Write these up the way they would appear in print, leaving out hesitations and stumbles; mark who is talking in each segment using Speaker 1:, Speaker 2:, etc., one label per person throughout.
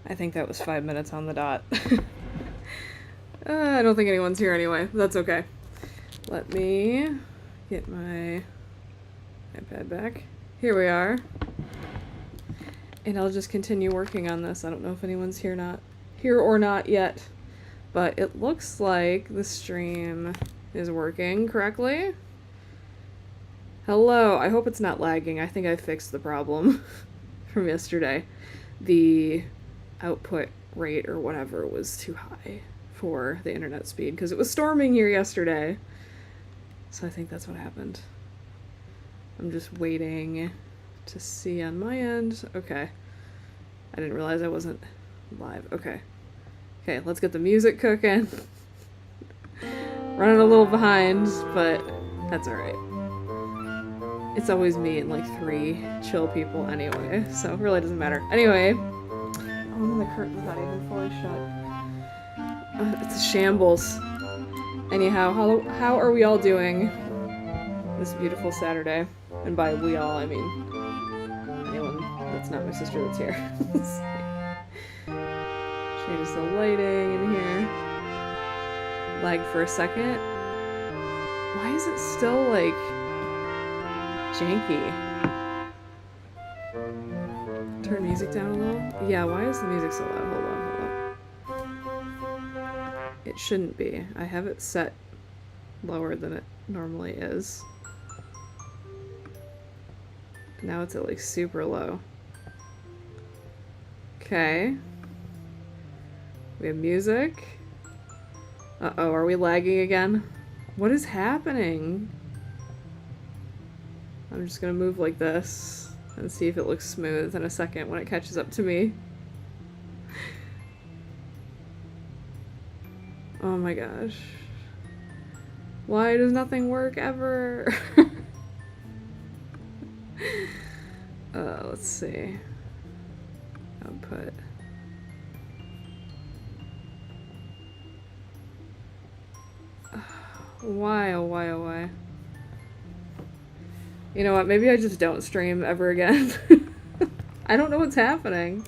Speaker 1: I think that was 5 minutes on the dot. I don't think anyone's here anyway. That's okay. Let me get my iPad back. Here we are. And I'll just continue working on this. I don't know if anyone's here or not yet. But it looks like the stream is working correctly. Hello. I hope it's not lagging. I think I fixed the problem from yesterday. The output rate or whatever was too high for the internet speed because it was storming here yesterday. So I think that's what happened. I'm just waiting to see on my end. Okay. I didn't realize I wasn't live. Okay. Okay, let's get the music cooking. Running a little behind, but that's alright. It's always me and like 3 chill people anyway, so it really doesn't matter. Anyway. Oh, and the curtain's not even fully shut. It's a shambles. Anyhow, how are we all doing this beautiful Saturday? And by we all, I mean anyone that's not my sister that's here. Change the lighting in here. Lag for a second. Why is it still, like, janky? Turn music down a little? Yeah, why is the music so loud? Hold on. It shouldn't be. I have it set lower than it normally is. Now it's at like super low. Okay. We have music. Uh-oh, are we lagging again? What is happening? I'm just gonna move like this and see if it looks smooth in a second when it catches up to me. Oh my gosh. Why does nothing work ever? Let's see. Output. Why, oh why, oh why? You know what, maybe I just don't stream ever again. I don't know what's happening.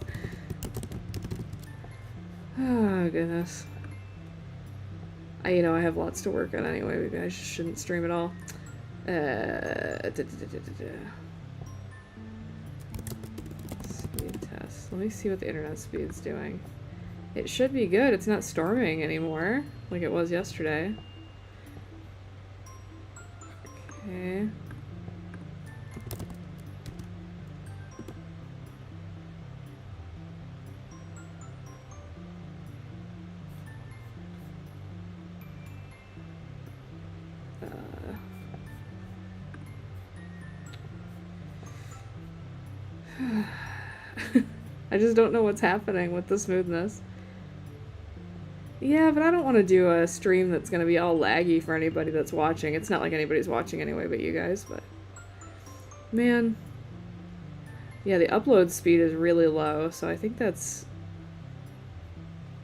Speaker 1: Oh, goodness. You know, I have lots to work on anyway. Maybe I just shouldn't stream at all. Speed test. Let me see what the internet speed's doing. It should be good. It's not storming anymore, like it was yesterday. Okay. I just don't know what's happening with the smoothness. Yeah, but I don't want to do a stream that's going to be all laggy for anybody that's watching. It's not like anybody's watching anyway but you guys, but... Man. Yeah, the upload speed is really low, so I think that's...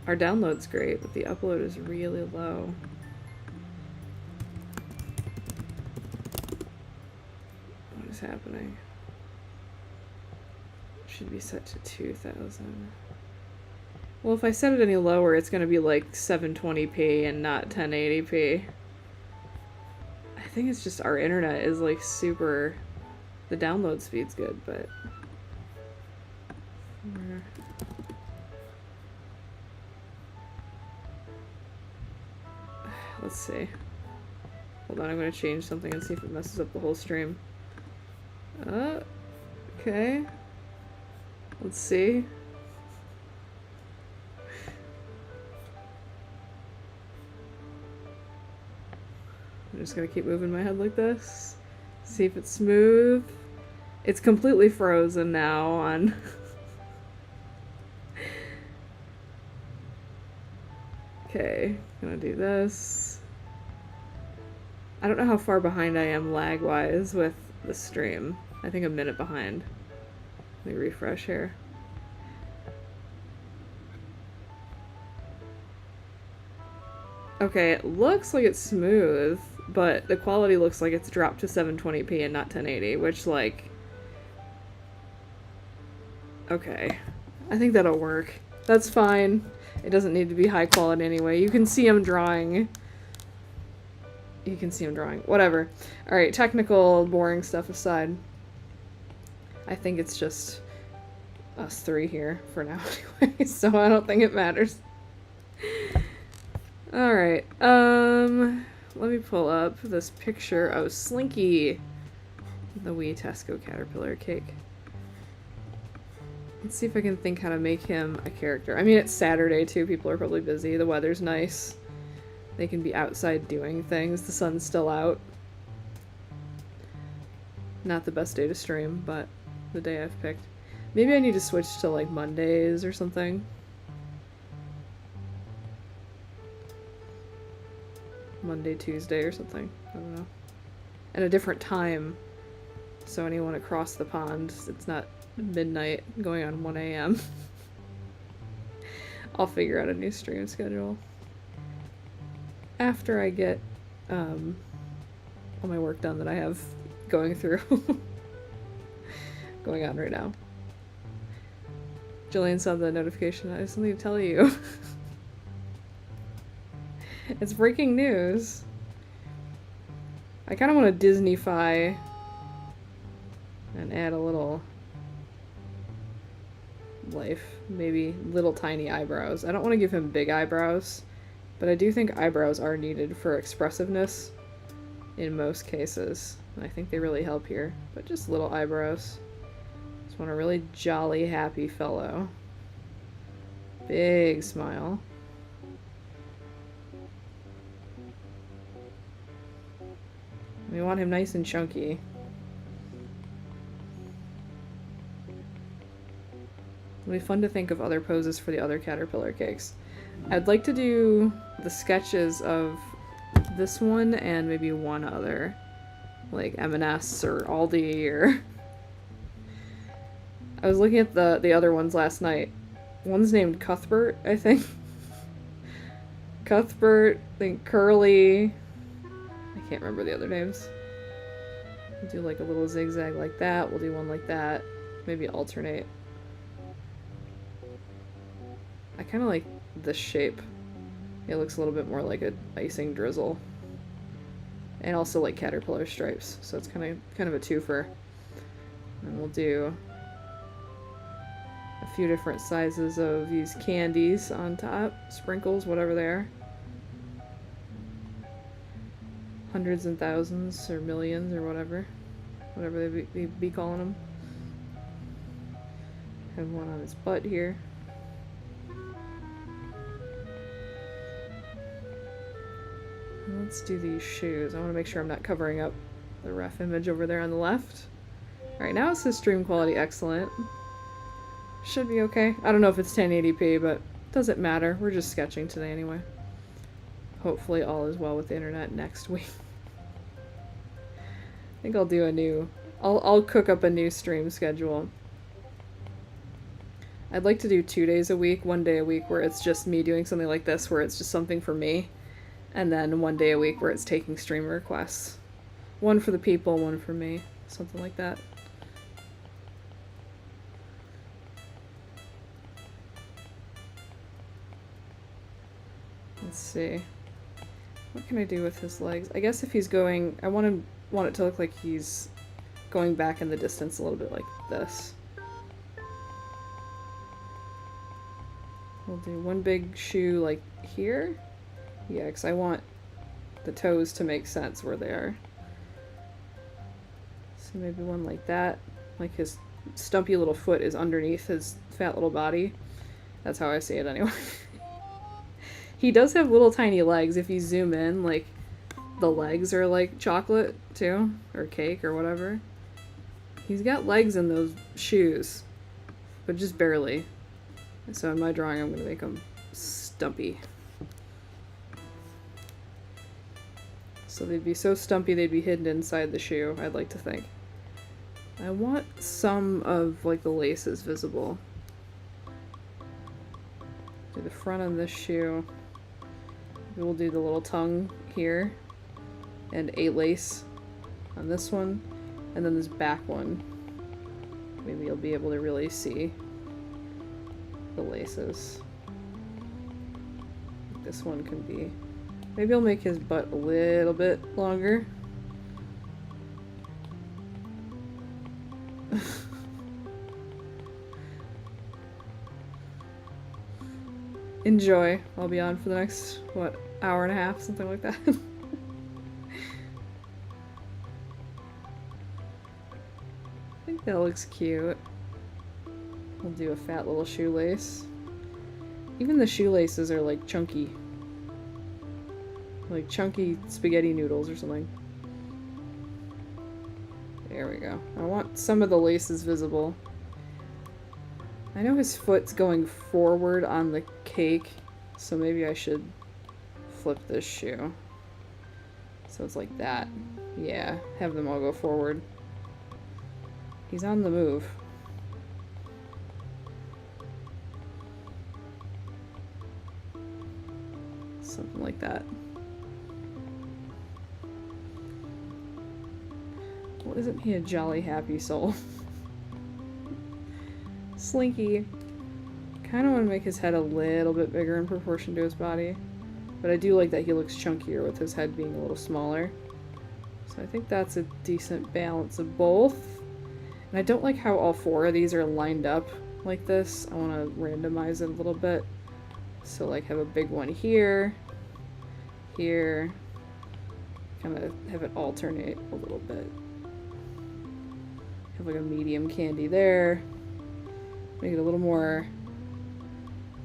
Speaker 1: Our download's great, but the upload is really low. What is happening? Should be set to 2000. Well, if I set it any lower, it's going to be like 720p and not 1080p. I think it's just our internet is like super... The download speed's good, but... Let's see. Hold on, I'm going to change something and see if it messes up the whole stream. Okay. Let's see. I'm just gonna keep moving my head like this. See if it's smooth. It's completely frozen now on... Okay, gonna do this. I don't know how far behind I am lag-wise with the stream. I think a minute behind. Let me refresh here. Okay, it looks like it's smooth, but the quality looks like it's dropped to 720p and not 1080, which, like... Okay. I think that'll work. That's fine. It doesn't need to be high quality anyway. You can see him drawing. You can see him drawing. Whatever. Alright, technical, boring stuff aside. I think it's just us three here for now anyway, so I don't think it matters. Alright, let me pull up this picture of Slinky, the wee Tesco caterpillar cake. Let's see if I can think how to make him a character. I mean, it's Saturday too, people are probably busy, the weather's nice. They can be outside doing things, the sun's still out. Not the best day to stream, but the day I've picked. Maybe I need to switch to like Mondays or something. Monday, Tuesday or something. I don't know. And a different time. So anyone across the pond, it's not midnight going on 1 a.m. I'll figure out a new stream schedule. After I get all my work done that I have going through. Going on right now. Jillian saw the notification. I have something to tell you. It's breaking news. I kind of want to Disney-fy and add a little life. Maybe little tiny eyebrows. I don't want to give him big eyebrows, but I do think eyebrows are needed for expressiveness in most cases. And I think they really help here. But just little eyebrows. Just want a really jolly, happy fellow. Big smile. We want him nice and chunky. It'll be fun to think of other poses for the other caterpillar cakes. I'd like to do the sketches of this one and maybe one other. Like M&S or Aldi or... I was looking at the other ones last night. One's named Cuthbert, I think. Cuthbert, I think Curly... I can't remember the other names. We'll do like a little zigzag like that. We'll do one like that. Maybe alternate. I kind of like this shape. It looks a little bit more like an icing drizzle. And also like caterpillar stripes. So it's kind of a twofer. And we'll do a few different sizes of these candies on top. Sprinkles, whatever they are. Hundreds and thousands or millions or whatever they be calling them. Have one on his butt here. Let's do these shoes. I want to make sure I'm not covering up the ref image over there on the left. Alright, now it says stream quality excellent. Should be okay. I don't know if it's 1080p, but doesn't matter. We're just sketching today anyway. Hopefully all is well with the internet next week. I think I'll do a new... I'll cook up a new stream schedule. I'd like to do 2 days a week, 1 day a week where it's just me doing something like this, where it's just something for me. And then 1 day a week where it's taking stream requests. One for the people, one for me. Something like that. Let's see. What can I do with his legs? I guess if he's going... I want it to look like he's going back in the distance a little bit like this. We'll do one big shoe like here. Yeah, because I want the toes to make sense where they are. So maybe one like that. Like his stumpy little foot is underneath his fat little body. That's how I see it anyway. He does have little tiny legs if you zoom in, like the legs are like chocolate too, or cake or whatever. He's got legs in those shoes, but just barely. So in my drawing I'm going to make them stumpy. So they'd be so stumpy they'd be hidden inside the shoe, I'd like to think. I want some of like the laces visible. Do the front of this shoe. We'll do the little tongue here, and a lace on this one, and then this back one. Maybe you'll be able to really see. the laces. This one can be... Maybe I'll make his butt a little bit longer. Enjoy. I'll be on for the next, what, hour and a half, something like that. I think that looks cute. We'll do a fat little shoelace. Even the shoelaces are like chunky. Like chunky spaghetti noodles or something. There we go. I want some of the laces visible. I know his foot's going forward on the cake, so maybe I should flip this shoe. So it's like that. Yeah, have them all go forward. He's on the move. Something like that. Well, isn't he a jolly happy soul? Slinky. Kind of want to make his head a little bit bigger in proportion to his body. But I do like that he looks chunkier with his head being a little smaller. So I think that's a decent balance of both. And I don't like how all four of these are lined up like this. I want to randomize it a little bit. So like have a big one here, here, kind of have it alternate a little bit. Have like a medium candy there. Make it a little more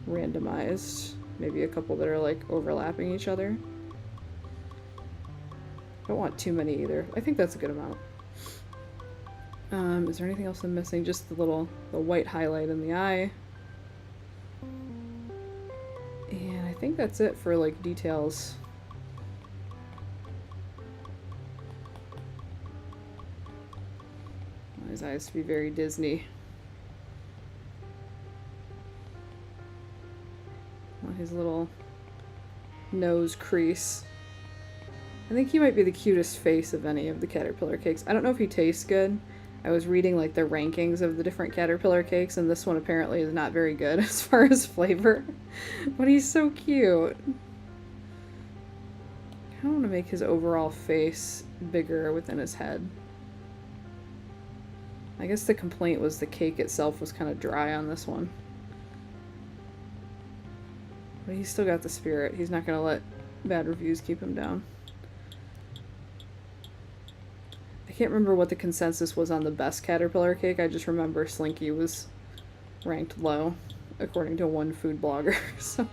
Speaker 1: randomized. Maybe a couple that are like overlapping each other. Don't want too many either. I think that's a good amount. Is there anything else I'm missing? Just the white highlight in the eye. And I think that's it for like details. I want his eyes to be very Disney. I want his little nose crease. I think he might be the cutest face of any of the Caterpillar cakes. I don't know if he tastes good. I was reading like the rankings of the different Caterpillar cakes, and this one apparently is not very good as far as flavor. But he's so cute. I want to make his overall face bigger within his head. I guess the complaint was the cake itself was kind of dry on this one. But he's still got the spirit. He's not going to let bad reviews keep him down. I can't remember what the consensus was on the best Caterpillar cake. I just remember Slinky was ranked low, according to one food blogger. So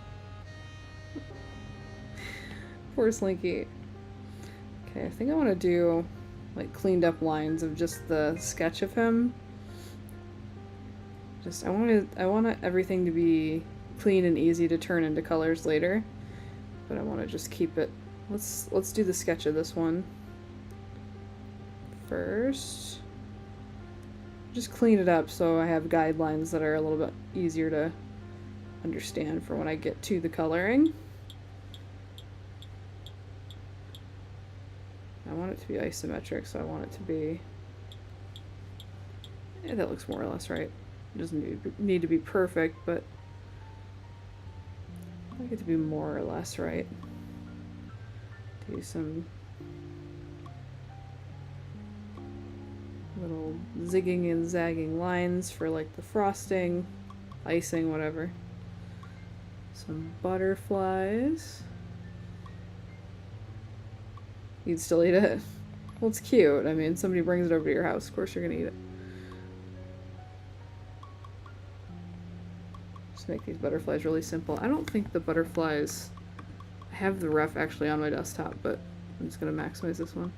Speaker 1: poor Slinky. Okay, I think I want to do like cleaned up lines of just the sketch of him. I want everything to be clean and easy to turn into colors later, but I want to just keep it. Let's do the sketch of this one first. Just clean it up so I have guidelines that are a little bit easier to understand for when I get to the coloring. I want it to be isometric, so I want it to be... Yeah, that looks more or less right. It doesn't need to be perfect, but I like it to be more or less right. Do some little zigging and zagging lines for like the frosting, icing, whatever. Some butterflies. You'd still eat it? Well, it's cute. I mean, somebody brings it over to your house, of course you're gonna eat it. Just make these butterflies really simple. I don't think the butterflies... I have the ref actually on my desktop, but I'm just gonna maximize this one.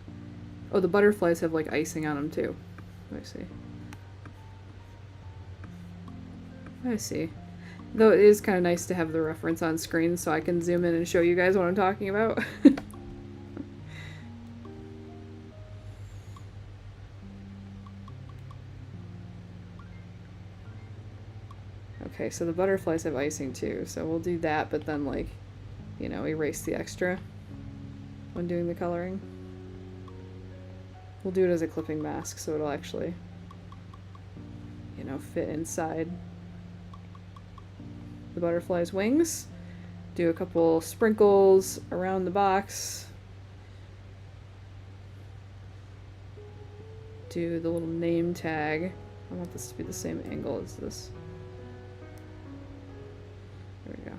Speaker 1: Oh, the butterflies have like icing on them too. I see. I see. Though it is kind of nice to have the reference on screen so I can zoom in and show you guys what I'm talking about. Okay, so the butterflies have icing too, so we'll do that, but then like, you know, erase the extra when doing the coloring. We'll do it as a clipping mask so it'll actually, you know, fit inside. the butterfly's wings. Do a couple sprinkles around the box. Do the little name tag. I want this to be the same angle as this. There we go.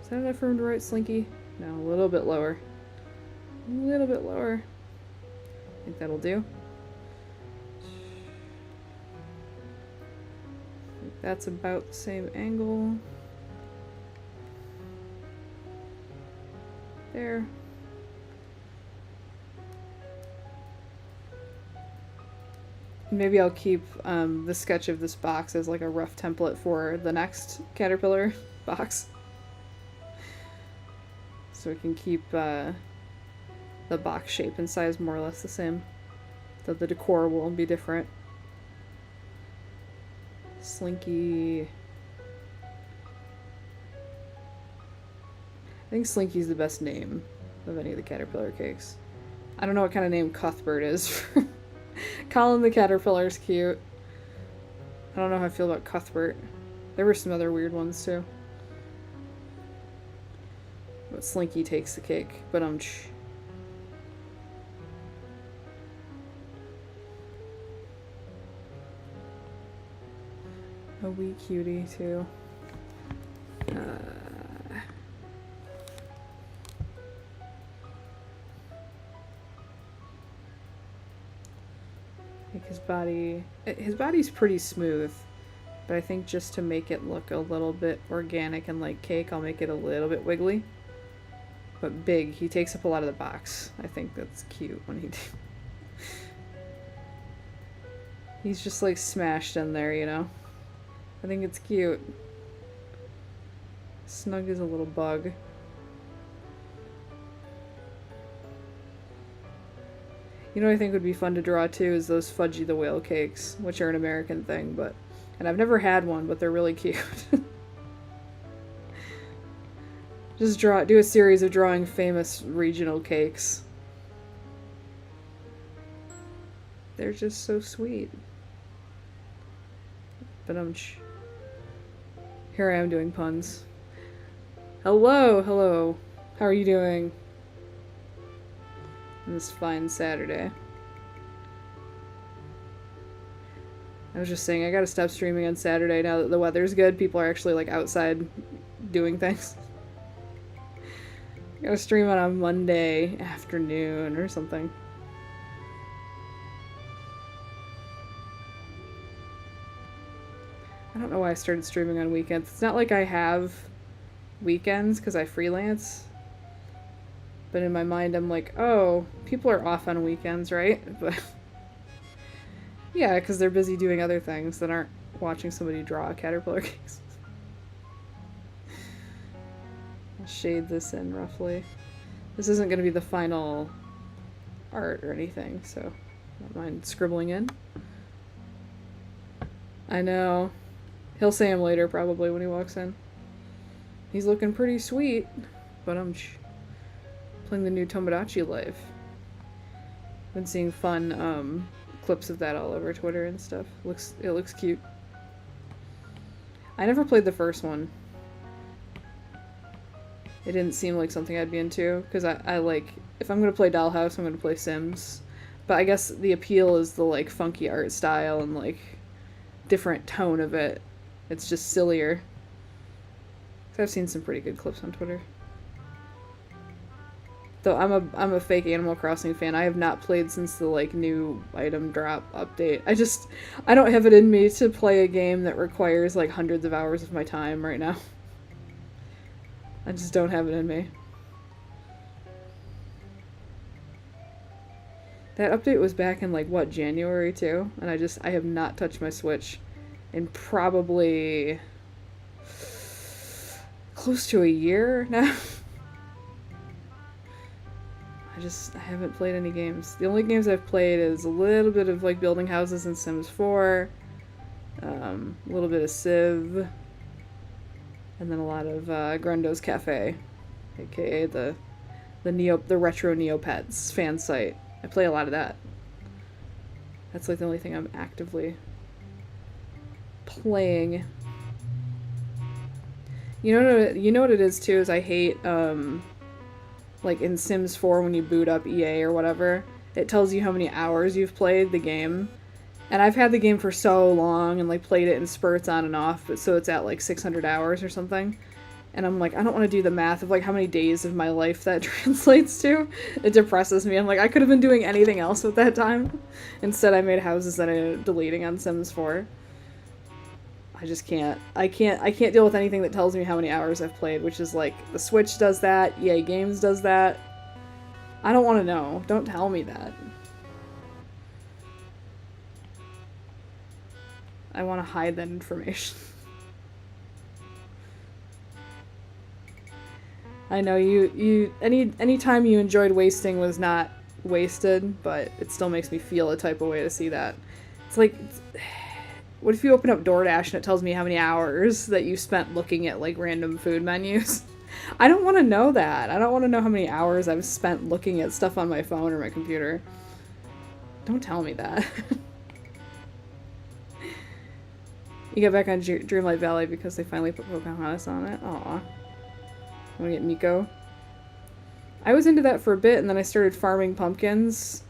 Speaker 1: Is that enough room to write Slinky? No, a little bit lower. A little bit lower. I think that'll do. I think that's about the same angle. There. Maybe I'll keep the sketch of this box as like a rough template for the next caterpillar box. So we can keep the box shape and size more or less the same. Though the decor will be different. Slinky. I think Slinky's the best name of any of the caterpillar cakes. I don't know what kind of name Cuthbert is. Colin the Caterpillar's cute. I don't know how I feel about Cuthbert. There were some other weird ones too. But Slinky takes the cake. But a wee cutie too. Like his body's pretty smooth, but I think just to make it look a little bit organic and like cake, I'll make it a little bit wiggly. But big, he takes up a lot of the box. I think that's cute when he he's just like smashed in there, you know? I think it's cute. Snug is a little bug. You know what I think would be fun to draw too is those Fudgy the Whale cakes, which are an American thing, and I've never had one, but they're really cute. Just do a series of drawing famous regional cakes. They're just so sweet. But here I am doing puns. Hello. How are you doing? On this fine Saturday. I was just saying, I gotta stop streaming on Saturday now that the weather's good. People are actually like outside doing things. I gotta stream on a Monday afternoon or something. I don't know why I started streaming on weekends. It's not like I have weekends because I freelance. But in my mind, I'm like, oh, people are off on weekends, right? But yeah, because they're busy doing other things that aren't watching somebody draw caterpillar cakes. I'll shade this in roughly. This isn't going to be the final art or anything, so don't mind scribbling in. I know. He'll say him later, probably, when he walks in. He's looking pretty sweet, but I'm playing the new Tomodachi Life. Been seeing fun clips of that all over Twitter and stuff. It looks cute. I never played the first one. It didn't seem like something I'd be into, because I like, if I'm gonna play Dollhouse, I'm gonna play Sims. But I guess the appeal is the like funky art style and like different tone of it. It's just sillier. 'Cause I've seen some pretty good clips on Twitter. Though I'm a fake Animal Crossing fan. I have not played since the like new item drop update. I don't have it in me to play a game that requires like hundreds of hours of my time right now. I just don't have it in me. That update was back in like what, January too? And I have not touched my Switch in probably close to a year now. I haven't played any games. The only games I've played is a little bit of like building houses in Sims 4, a little bit of Civ, and then a lot of Grundo's Cafe, aka the retro Neopets fan site. I play a lot of that. That's like the only thing I'm actively playing. You know what it is too is I hate like in Sims 4 when you boot up EA or whatever, it tells you how many hours you've played the game. And I've had the game for so long and like played it in spurts on and off, but so it's at like 600 hours or something. And I'm like, I don't want to do the math of like how many days of my life that translates to. It depresses me. I'm like, I could have been doing anything else with that time. Instead, I made houses that I'm deleting on Sims 4. I just can't. I can't deal with anything that tells me how many hours I've played, which is like the Switch does that, EA Games does that. I don't want to know. Don't tell me that. I want to hide that information. I know any time you enjoyed wasting was not wasted, but it still makes me feel a type of way to see that. It's like, what if you open up DoorDash and it tells me how many hours that you spent looking at like random food menus? I don't want to know that. I don't want to know how many hours I've spent looking at stuff on my phone or my computer. Don't tell me that. You get back on Dreamlight Valley because they finally put Pocahontas on it. Aw. I want to get Miko. I was into that for a bit, and then I started farming pumpkins,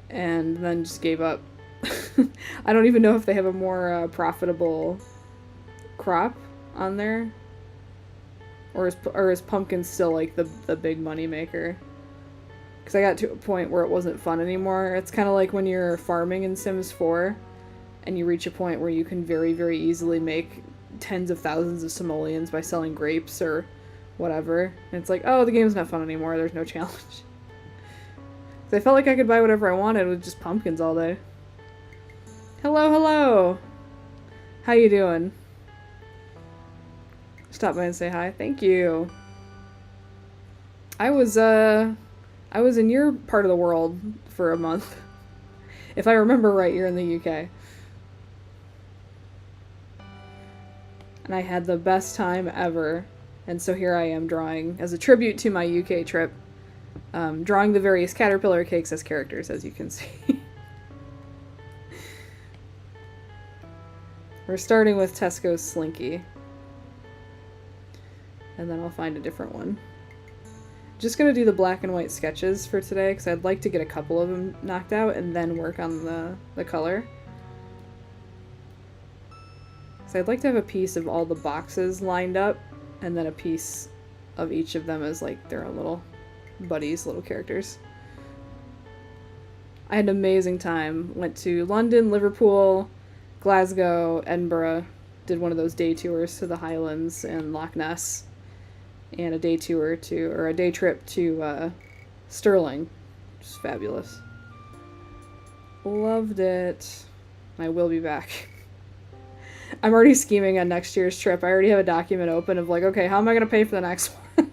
Speaker 1: and then just gave up. I don't even know if they have a more profitable crop on there. Or is pumpkin still, like, the big money maker? Because I got to a point where it wasn't fun anymore. It's kind of like when you're farming in Sims 4, and you reach a point where you can very, very easily make tens of thousands of simoleons by selling grapes or whatever. And it's like, oh, the game's not fun anymore. There's no challenge. I felt like I could buy whatever I wanted with just pumpkins all day. Hello, hello. How you doing? Stop by and say hi. Thank you. I was in your part of the world for a month. If I remember right, you're in the UK. And I had the best time ever. And so here I am drawing, as a tribute to my UK trip, drawing the various caterpillar cakes as characters, as you can see. We're starting with Tesco's Slinky. And then I'll find a different one. Just gonna do the black and white sketches for today, because I'd like to get a couple of them knocked out and then work on the color. So I'd like to have a piece of all the boxes lined up, and then a piece of each of them as like their own little buddies, little characters. I had an amazing time. Went to London, Liverpool, Glasgow, Edinburgh. Did one of those day tours to the Highlands and Loch Ness. And a day trip to Stirling. Just fabulous. Loved it. I will be back. I'm already scheming on next year's trip. I already have a document open of like, okay, how am I going to pay for the next one?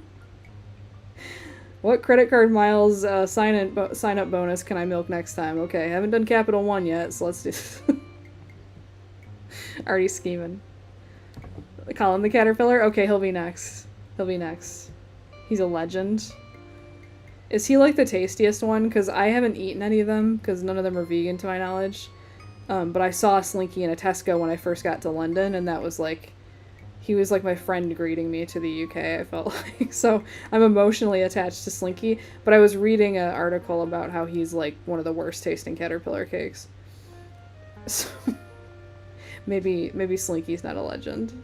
Speaker 1: What credit card miles sign up bonus can I milk next time? Okay, I haven't done Capital One yet, so let's do this. Already scheming. Colin the Caterpillar? Okay, he'll be next. He'll be next. He's a legend. Is he like the tastiest one? Because I haven't eaten any of them, because none of them are vegan to my knowledge. But I saw Slinky in a Tesco when I first got to London, and that was like, he was like my friend greeting me to the UK, I felt like. So I'm emotionally attached to Slinky, but I was reading an article about how he's like one of the worst tasting caterpillar cakes. So maybe Slinky's not a legend.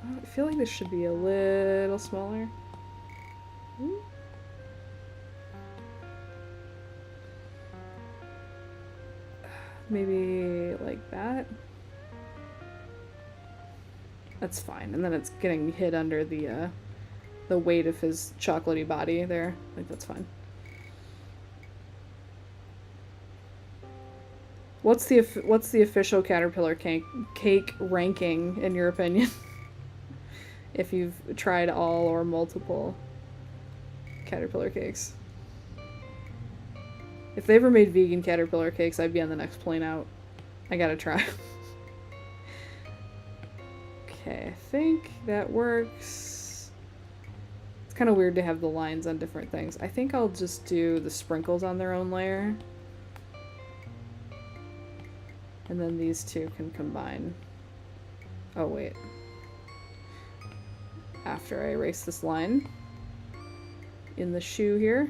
Speaker 1: I feel like this should be a little smaller. Maybe like that. That's fine. And then it's getting hid under the weight of his chocolatey body there. I think that's fine. What's the official caterpillar cake ranking in your opinion? If you've tried all or multiple caterpillar cakes. If they ever made vegan caterpillar cakes, I'd be on the next plane out. I gotta try. Okay, I think that works. It's kind of weird to have the lines on different things. I think I'll just do the sprinkles on their own layer. And then these two can combine. Oh, wait. After I erase this line in the shoe here.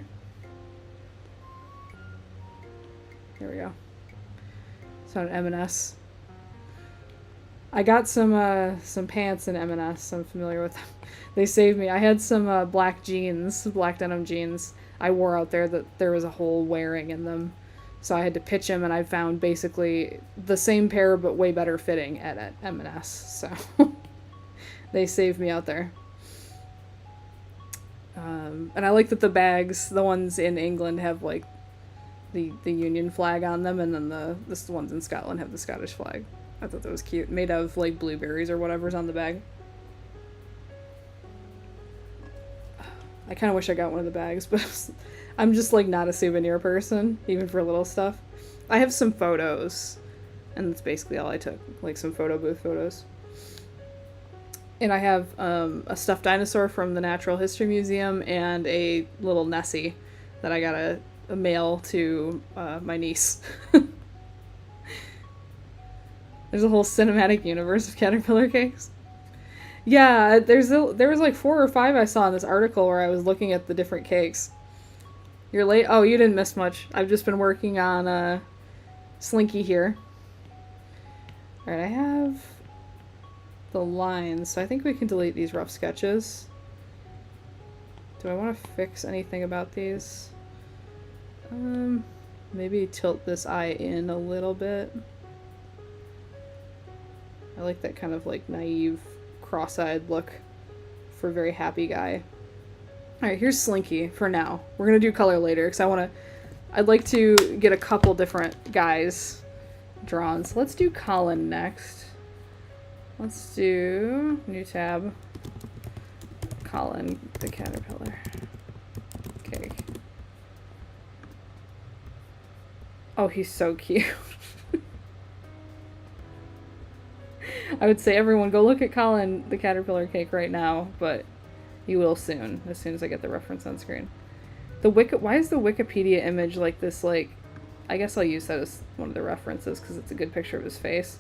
Speaker 1: There we go. So an M&S. I got some pants in M&S. I'm familiar with them. They saved me. I had some black jeans, black denim jeans I wore out there that there was a hole wearing in them. So I had to pitch them, and I found basically the same pair but way better fitting at M&S. So they saved me out there. And I like that the bags, the ones in England, have like the Union flag on them, and then the ones in Scotland have the Scottish flag. I thought that was cute. Made of like blueberries or whatever's on the bag. I kind of wish I got one of the bags, but I'm just like not a souvenir person, even for little stuff. I have some photos, and that's basically all I took, like some photo booth photos. And I have a stuffed dinosaur from the Natural History Museum and a little Nessie that I got a mail to my niece. There's a whole cinematic universe of caterpillar cakes. Yeah, there was like 4 or 5 I saw in this article where I was looking at the different cakes. You're late? Oh, you didn't miss much. I've just been working on Slinky here. Alright, I have the lines, so I think we can delete these rough sketches. Do I want to fix anything about these? Maybe tilt this eye in a little bit. I like that kind of like naive, cross-eyed look for a very happy guy. Alright, here's Slinky for now. We're gonna do color later, because I'd like to get a couple different guys drawn. So let's do Colin next. Let's do new tab. Colin the caterpillar. Okay. Oh, he's so cute. I would say everyone go look at Colin the caterpillar cake right now, but you will soon as I get the reference on screen. Why is the Wikipedia image like this? Like, I guess I'll use that as one of the references because it's a good picture of his face.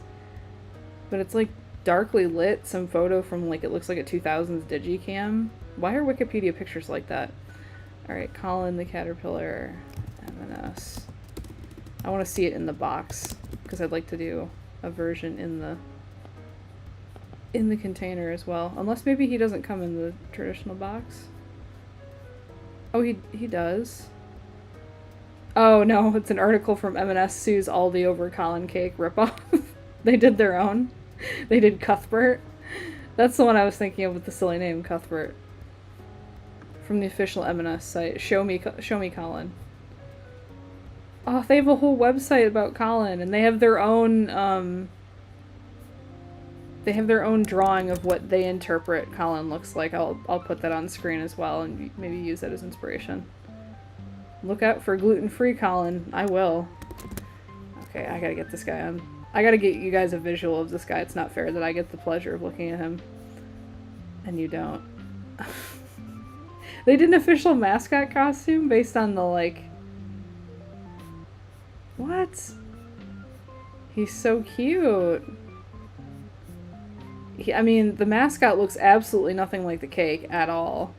Speaker 1: But it's like darkly lit, some photo from like, it looks like a 2000s Digicam. Why are Wikipedia pictures like that? Alright, Colin the caterpillar, M&S. I want to see it in the box because I'd like to do a version in the container as well. Unless maybe he doesn't come in the traditional box. Oh, he does. Oh no, it's an article from M&S sues Aldi over Colin cake ripoff. They did their own. They did Cuthbert. That's the one I was thinking of with the silly name, Cuthbert. From the official M&S site. Show me Colin. Oh, they have a whole website about Colin, and they have their own, drawing of what they interpret Colin looks like. I'll put that on screen as well, and maybe use that as inspiration. Look out for gluten-free Colin. I will. Okay, I gotta get this guy on. I gotta get you guys a visual of this guy. It's not fair that I get the pleasure of looking at him, and you don't. They did an official mascot costume based on the, like... What? He's so cute. I mean, the mascot looks absolutely nothing like the cake at all.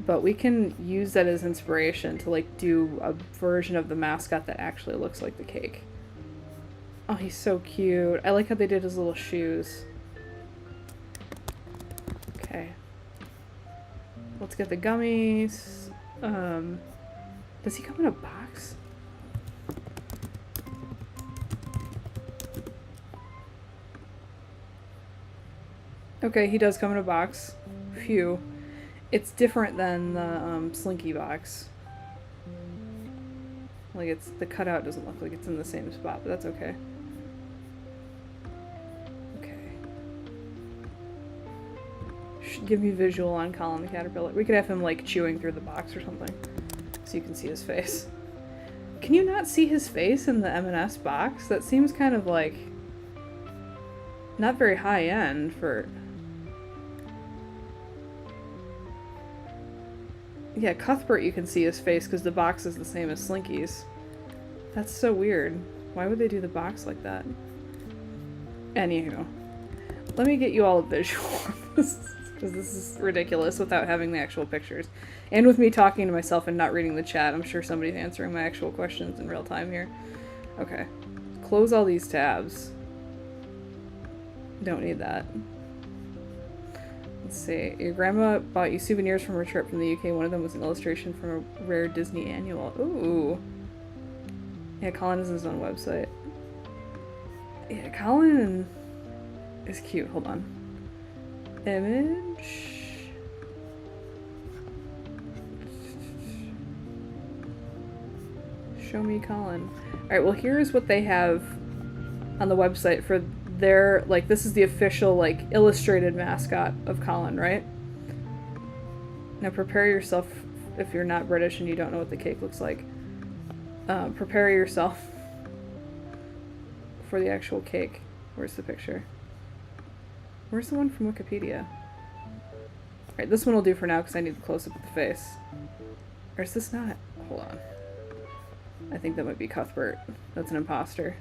Speaker 1: But we can use that as inspiration to, like, do a version of the mascot that actually looks like the cake. Oh, he's so cute. I like how they did his little shoes. Okay. Let's get the gummies. Does he come in a box? Okay, he does come in a box. Phew. It's different than the Slinky box. Like, the cutout doesn't look like it's in the same spot, but that's okay. Okay. Give me visual on Colin the caterpillar. We could have him, like, chewing through the box or something, so you can see his face. Can you not see his face in the M&S box? That seems kind of, like, not very high-end for... Yeah, Cuthbert, you can see his face because the box is the same as Slinky's. That's so weird. Why would they do the box like that? Anywho. Let me get you all a visual. Because this is ridiculous without having the actual pictures. And with me talking to myself and not reading the chat, I'm sure somebody's answering my actual questions in real time here. Okay. Close all these tabs. Don't need that. Let's see. Your grandma bought you souvenirs from her trip from the UK. One of them was an illustration from a rare Disney annual. Ooh. Yeah, Colin has his own website. Yeah, Colin is cute. Hold on. Image. Show me Colin. Alright, well here's what they have on the website for their, like, this is the official, like, illustrated mascot of Colin, right? Now prepare yourself, if you're not British and you don't know what the cake looks like, prepare yourself for the actual cake. Where's the picture? Where's the one from Wikipedia? Alright, this one will do for now because I need the close-up of the face. Or is this not? Hold on. I think that might be Cuthbert. That's an imposter.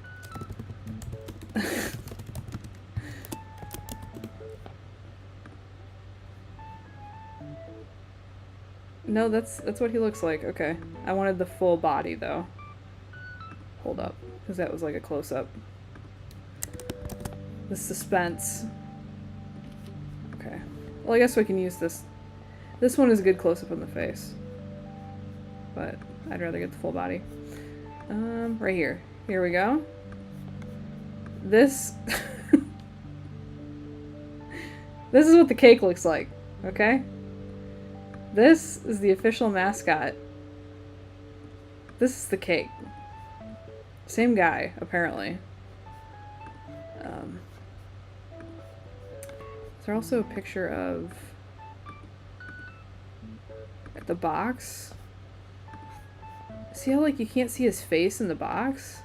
Speaker 1: No, that's what he looks like. Okay. I wanted the full body, though. Hold up. Because that was like a close-up. The suspense. Okay. Well, I guess we can use this. This one is a good close-up on the face. But I'd rather get the full body. Right here. Here we go. This... This is what the cake looks like. Okay? This is the official mascot. This is the cake. Same guy, apparently. Is there also a picture of the box? See how, like, you can't see his face in the box?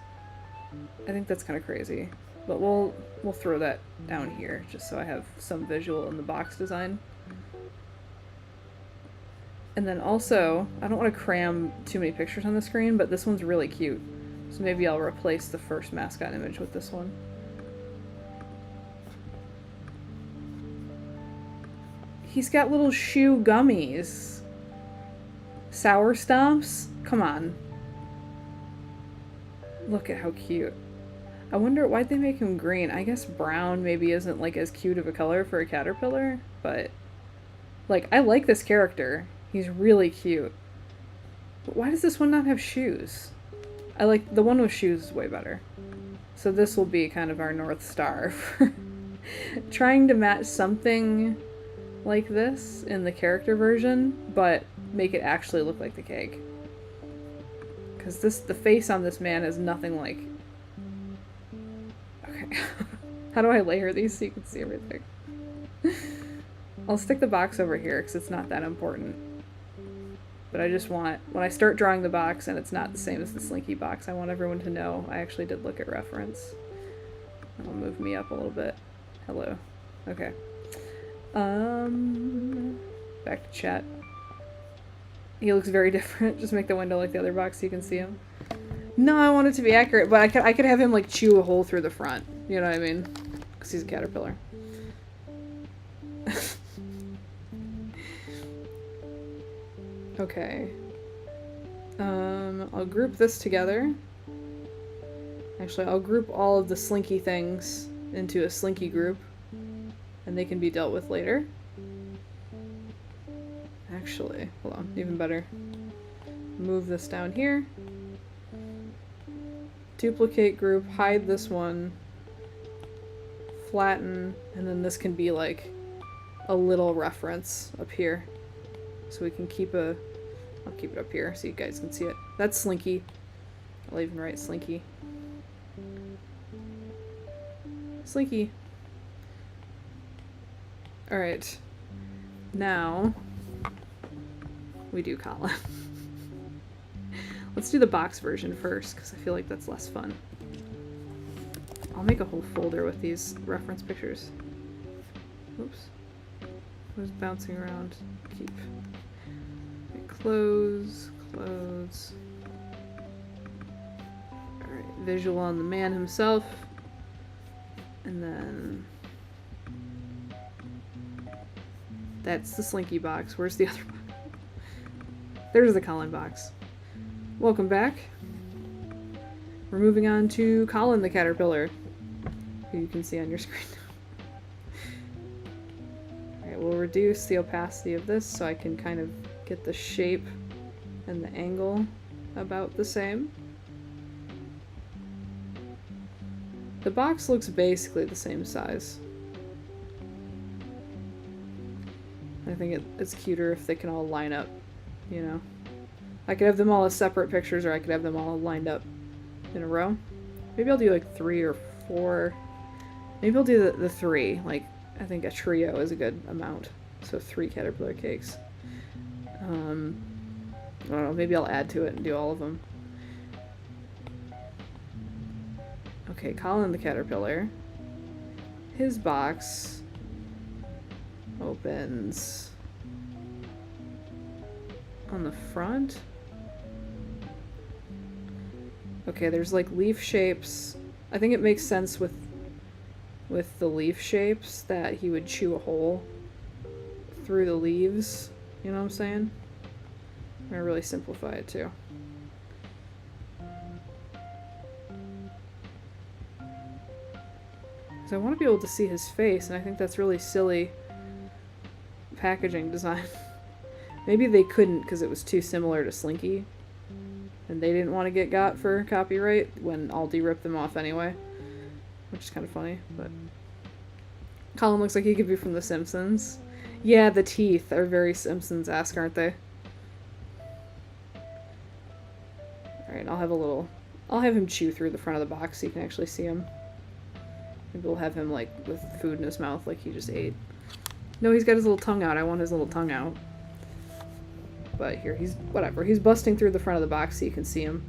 Speaker 1: I think that's kind of crazy. But we'll throw that down here, just so I have some visual in the box design. And then also, I don't want to cram too many pictures on the screen, but this one's really cute. So maybe I'll replace the first mascot image with this one. He's got little shoe gummies. Sour Stomps? Come on. Look at how cute. I wonder, why'd they make him green? I guess brown maybe isn't, like, as cute of a color for a caterpillar, but... Like, I like this character. He's really cute. But why does this one not have shoes? I like, the one with shoes is way better. So this will be kind of our North Star for trying to match something like this in the character version, but make it actually look like the cake. Because the face on this man is nothing like... Okay. How do I layer these so you can see everything? I'll stick the box over here because it's not that important. But I just want, when I start drawing the box and it's not the same as the Slinky box, I want everyone to know I actually did look at reference. That'll move me up a little bit. Hello. Okay. Back to chat. He looks very different. Just make the window like the other box so you can see him. No, I want it to be accurate, but I could have him, like, chew a hole through the front. You know what I mean? Because he's a caterpillar. Okay. I'll group this together. Actually, I'll group all of the Slinky things into a Slinky group. And they can be dealt with later. Actually, hold on, even better. Move this down here. Duplicate group, hide this one. Flatten, and then this can be like a little reference up here. So we can keep a... I'll keep it up here so you guys can see it. That's Slinky. I'll even write Slinky. Slinky. Alright. Now... we do Colin. Let's do the box version first, because I feel like that's less fun. I'll make a whole folder with these reference pictures. Oops. I was bouncing around. Keep. Okay, close. Close. Alright, visual on the man himself. And then... That's the Slinky box. Where's the other box? There's the Colin box. Welcome back. We're moving on to Colin the caterpillar, who you can see on your screen. Alright, we'll reduce the opacity of this so I can kind of get the shape and the angle about the same. The box looks basically the same size. I think it's cuter if they can all line up, you know. I could have them all as separate pictures, or I could have them all lined up in a row. Maybe I'll do like 3 or 4. Maybe I'll do the 3. Like, I think a trio is a good amount. So 3 caterpillar cakes. I don't know, maybe I'll add to it and do all of them. Okay, Colin the caterpillar. His box opens on the front. Okay, there's like leaf shapes. I think it makes sense with the leaf shapes that he would chew a hole through the leaves. You know what I'm saying? I'm gonna really simplify it too. So I want to be able to see his face, and I think that's really silly packaging design. Maybe they couldn't because it was too similar to Slinky, and they didn't want to get got for copyright when Aldi ripped them off anyway, which is kind of funny. But Colin looks like he could be from The Simpsons. Yeah, the teeth are very Simpsons-esque, aren't they? Alright, I'll have him chew through the front of the box so you can actually see him. Maybe we'll have him, like, with food in his mouth like he just ate. No, he's got his little tongue out. I want his little tongue out. But here, whatever. He's busting through the front of the box so you can see him.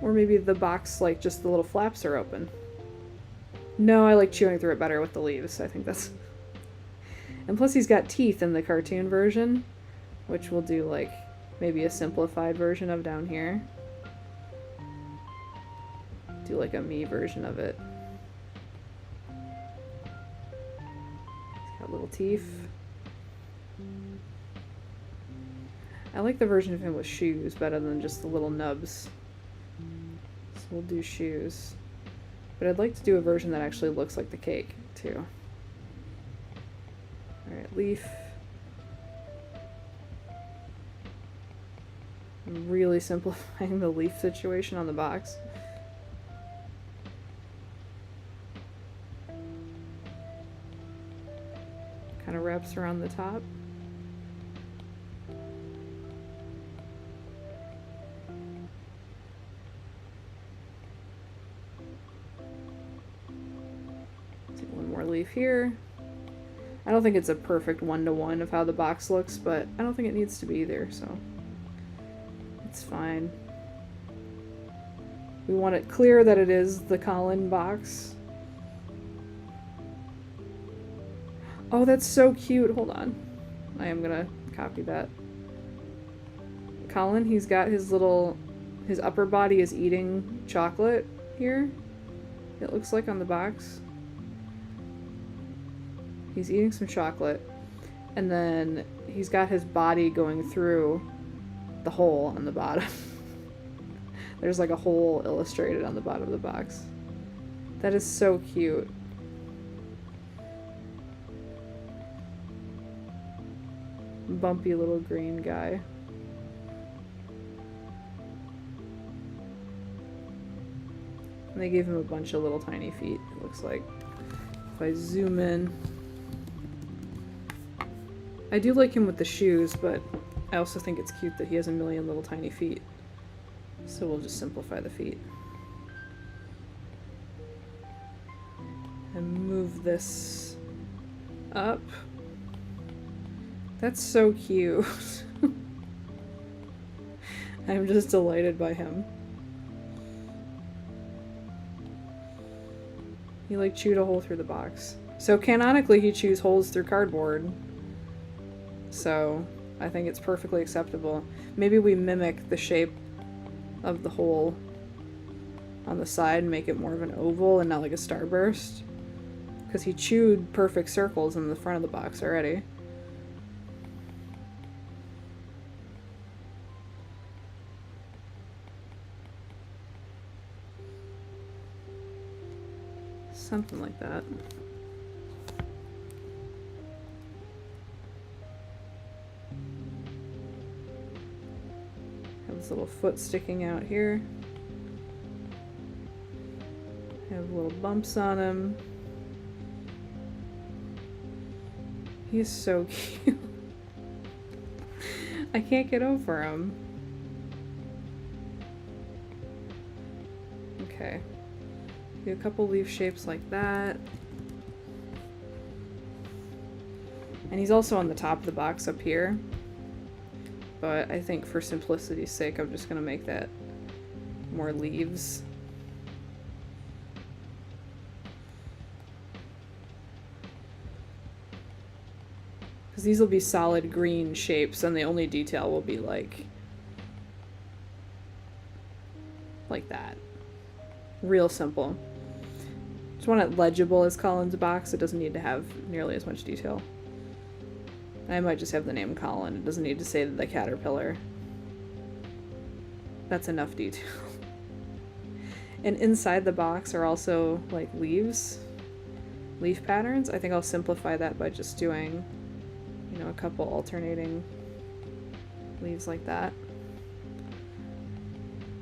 Speaker 1: Or maybe the box, like, just the little flaps are open. No, I like chewing through it better with the leaves. I think that's... And plus he's got teeth in the cartoon version, which we'll do, like, maybe a simplified version of down here. Do like a me version of it. He's got little teeth. I like the version of him with shoes better than just the little nubs. So we'll do shoes. But I'd like to do a version that actually looks like the cake, too. Alright, leaf. I'm really simplifying the leaf situation on the box. Kind of wraps around the top. Do one more leaf here. I don't think it's a perfect one-to-one of how the box looks, but I don't think it needs to be either, so it's fine. We want it clear that it is the Colin box. Oh, that's so cute. Hold on. I am gonna copy that. Colin, he's got his upper body is eating chocolate here. It looks like on the box. He's eating some chocolate. And then he's got his body going through the hole on the bottom. There's like a hole illustrated on the bottom of the box. That is so cute. Bumpy little green guy. And they gave him a bunch of little tiny feet, it looks like. If I zoom in. I do like him with the shoes, but I also think it's cute that he has a million little tiny feet. So we'll just simplify the feet. And move this up. That's so cute. I'm just delighted by him. He like chewed a hole through the box. So canonically he chews holes through cardboard. So I think it's perfectly acceptable. Maybe we mimic the shape of the hole on the side and make it more of an oval and not like a starburst. Because he chewed perfect circles in the front of the box already. Something like that. Have his little foot sticking out here. Have little bumps on him. He's so cute. I can't get over him. Okay. Do a couple leaf shapes like that. And he's also on the top of the box up here. But I think for simplicity's sake, I'm just gonna make that more leaves. Because these will be solid green shapes, and the only detail will be like that. Real simple. Just want it legible as Colin's box. It doesn't need to have nearly as much detail. I might just have the name Colin. It doesn't need to say the caterpillar. That's enough detail. And inside the box are also like leaves, leaf patterns. I think I'll simplify that by just doing, you know, a couple alternating leaves like that.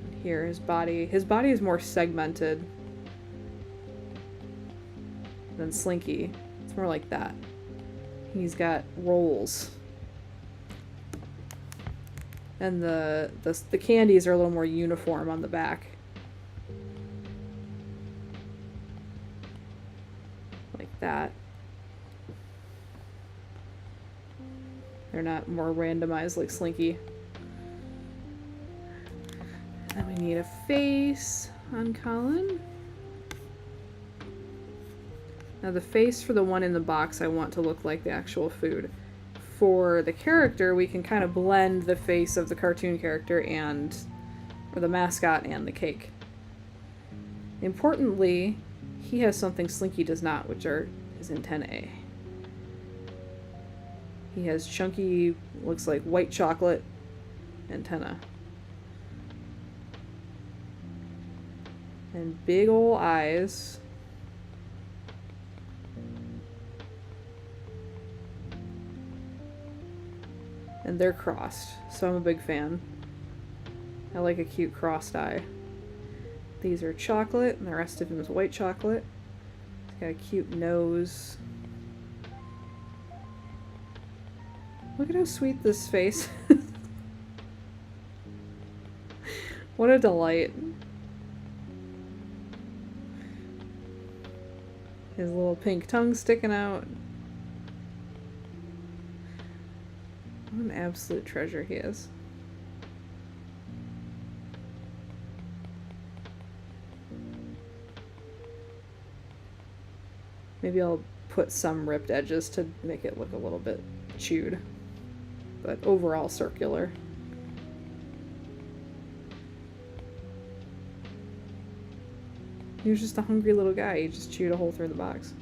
Speaker 1: And here, his body is more segmented than Slinky. It's more like that. He's got rolls. And the candies are a little more uniform on the back. Like that. They're not more randomized like Slinky. And we need a face on Colin. Now the face for the one in the box I want to look like the actual food. For the character, we can kind of blend the face of the cartoon character or the mascot and the cake. Importantly, he has something Slinky does not, which are his antennae. He has chunky, looks like white chocolate antenna. And big ol' eyes. And they're crossed, so I'm a big fan. I like a cute crossed eye. These are chocolate, and the rest of him is white chocolate. He's got a cute nose. Look at how sweet this face is. What a delight. His little pink tongue sticking out. What an absolute treasure he is. Maybe I'll put some ripped edges to make it look a little bit chewed, but overall circular. He was just a hungry little guy. He just chewed a hole through the box.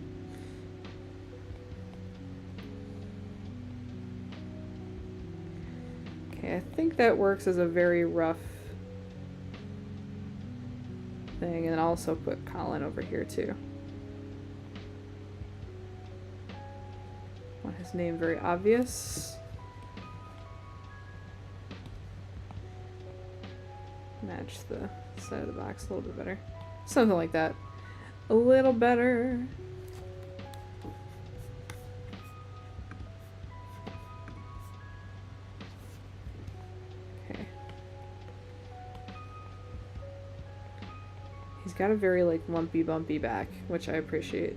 Speaker 1: Okay, I think that works as a very rough thing, and I'll also put Colin over here too. Want his name very obvious. Match the side of the box a little bit better. Something like that. A little better. Okay. He's got a very like lumpy bumpy back, which I appreciate.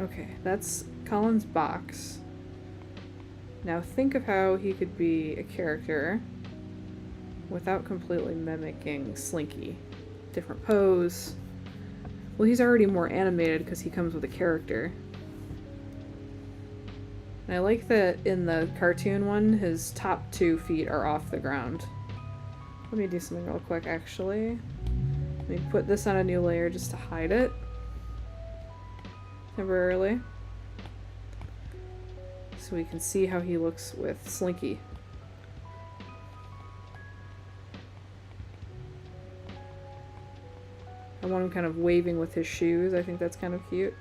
Speaker 1: Okay, that's Colin's box. Now think of how he could be a character without completely mimicking Slinky. Different pose. Well, he's already more animated because he comes with a character. And I like that in the cartoon one, his top 2 feet are off the ground. Let me do something real quick, actually. Let me put this on a new layer just to hide it. Temporarily. So we can see how he looks with Slinky. I want him kind of waving with his shoes. I think that's kind of cute.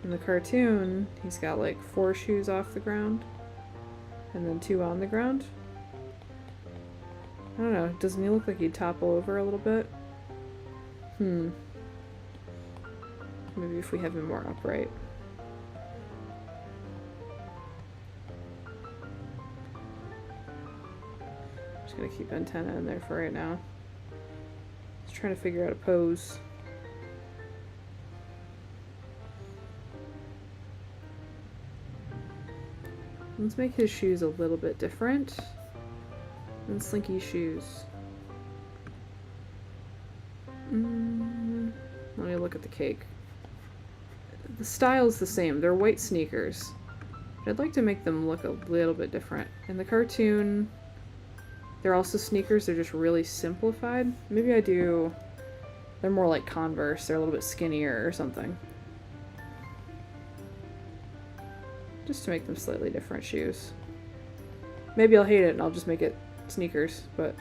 Speaker 1: In the cartoon, he's got like 4 shoes off the ground. And then 2 on the ground. I don't know, doesn't he look like he'd topple over a little bit? Maybe if we have him more upright. Just gonna keep antenna in there for right now. Just trying to figure out a pose. Let's make his shoes a little bit different than Slinky's shoes. Let me look at the cake. The style's the same. They're white sneakers. But I'd like to make them look a little bit different. In the cartoon, they're also sneakers. They're just really simplified. Maybe I do... They're more like Converse. They're a little bit skinnier or something. Just to make them slightly different shoes. Maybe I'll hate it and I'll just make it sneakers, but...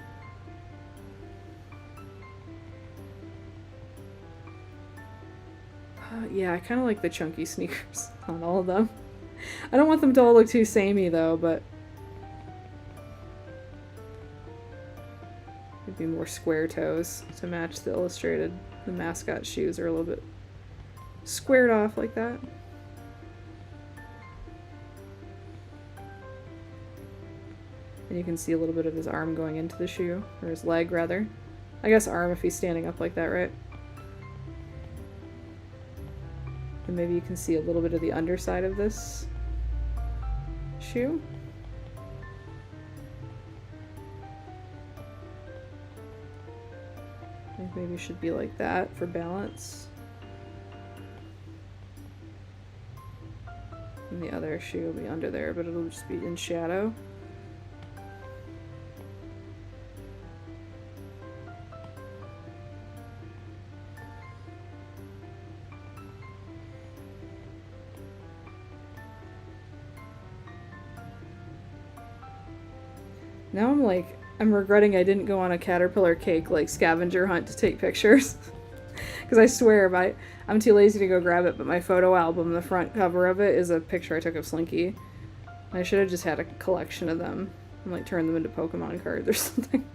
Speaker 1: yeah, I kind of like the chunky sneakers on all of them. I don't want them to all look too samey though, but... maybe more square toes to match the illustrated. The mascot shoes are a little bit squared off like that. And you can see a little bit of his arm going into the shoe, or his leg rather. I guess arm if he's standing up like that, right? And maybe you can see a little bit of the underside of this shoe. I think maybe it should be like that for balance. And the other shoe will be under there, but it'll just be in shadow. Now I'm regretting I didn't go on a caterpillar cake like scavenger hunt to take pictures. Because I swear I'm too lazy to go grab it, but my photo album, the front cover of it is a picture I took of Slinky. I should have just had a collection of them and like turned them into Pokemon cards or something.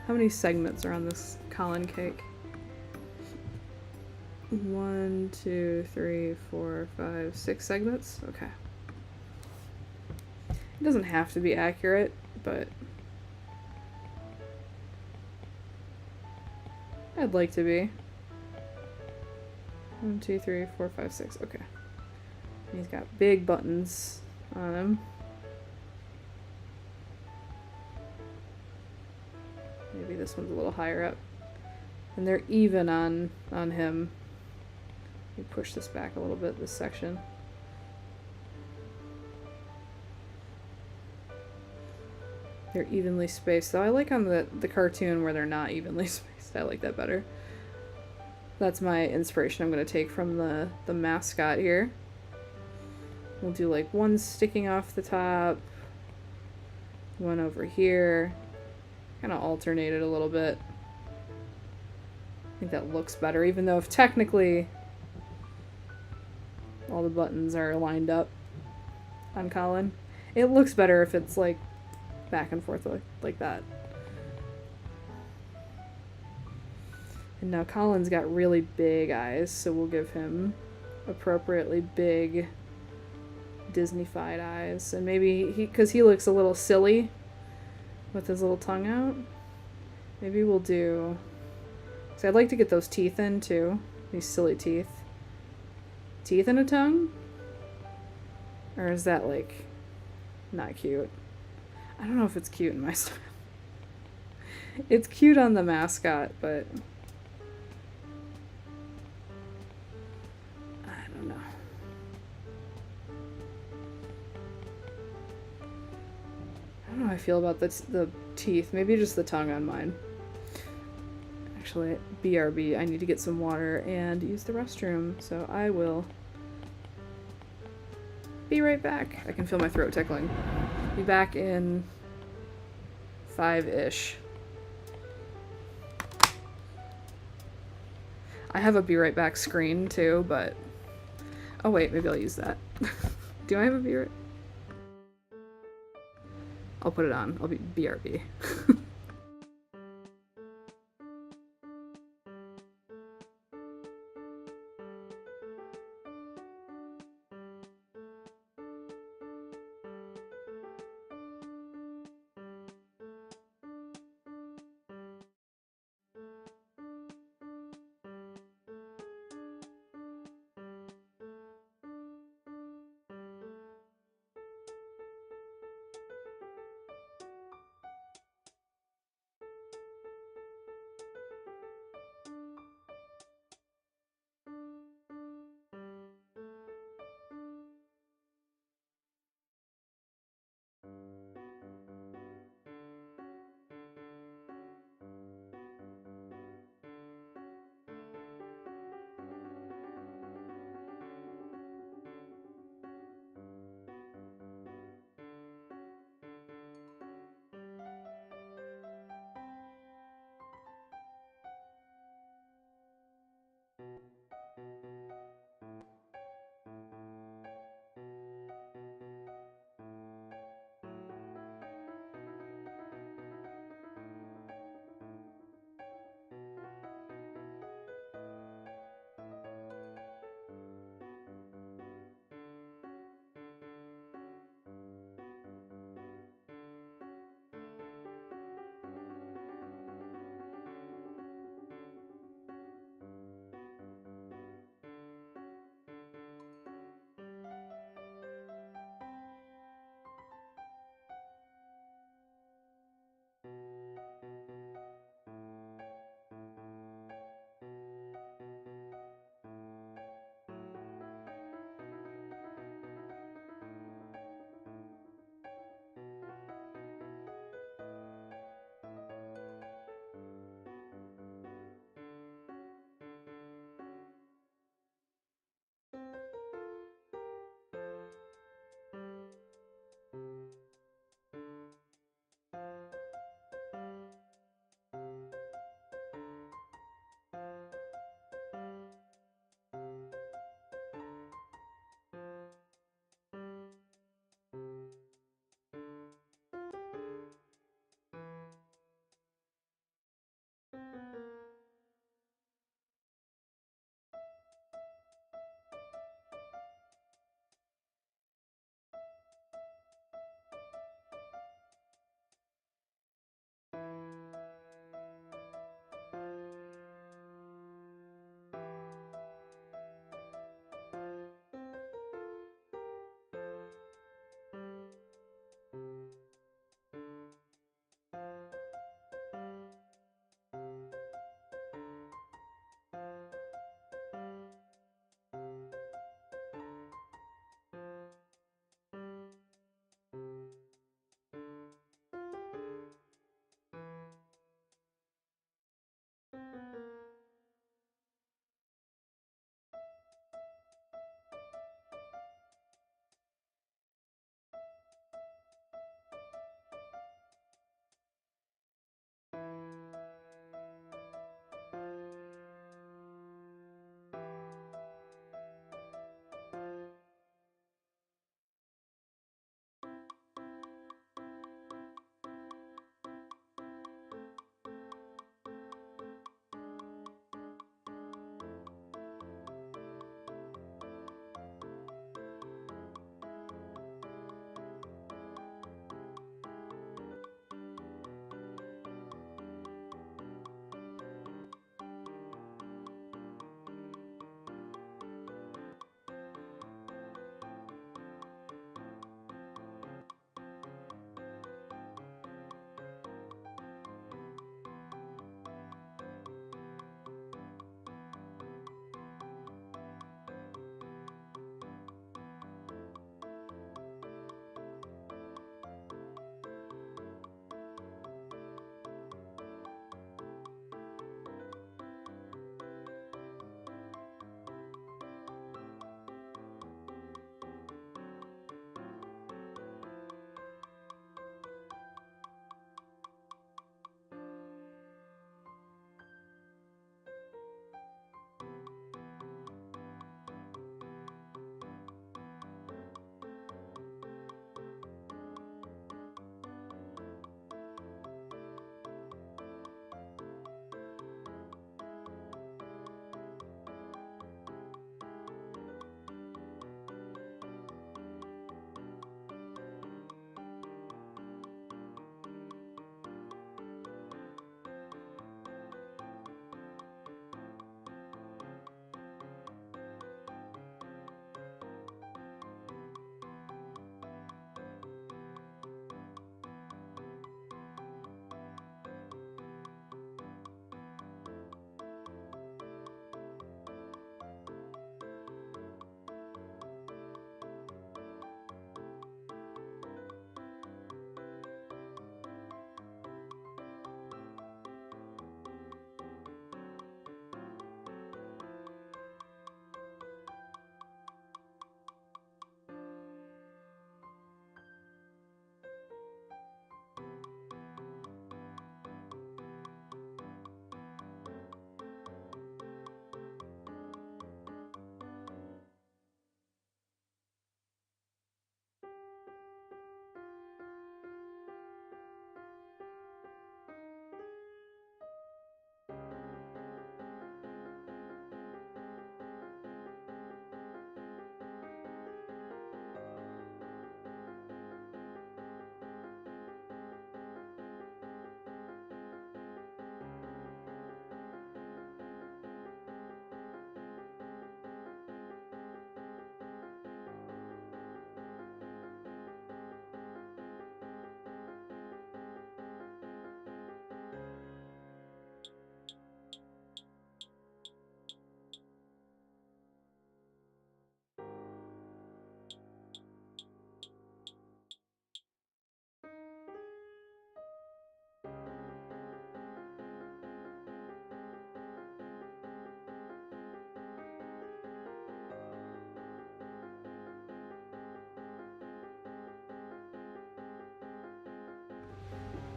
Speaker 1: How many segments are on this Colin cake? 1, 2, 3, 4, 5, 6 segments? Okay. It doesn't have to be accurate, but I'd like to be. 1, 2, 3, 4, 5, 6. Okay. And he's got big buttons on him. Maybe this one's a little higher up. And they're even on him. Let me push this back a little bit, this section. They're evenly spaced. Though I like on the cartoon where they're not evenly spaced. I like that better. That's my inspiration I'm going to take from the mascot here. We'll do like one sticking off the top. One over here. Kind of alternate it a little bit. I think that looks better, even though if technically all the buttons are lined up on Colin. It looks better if it's like back and forth like that. And now Colin's got really big eyes, so we'll give him appropriately big Disney-fied eyes. And maybe because he looks a little silly with his little tongue out, maybe we'll do... So I'd like to get those teeth in too, these silly teeth. Teeth and a tongue? Or is that like not cute? I don't know if it's cute in my style. It's cute on the mascot, but I don't know. I don't know how I feel about the teeth. Maybe just the tongue on mine. Actually, BRB, I need to get some water and use the restroom, so I will be right back. I can feel my throat tickling. Be back in 5-ish. I have a be right back screen too, but... Oh wait, maybe I'll use that. Do I have a be right... I'll put it on. I'll be BRB.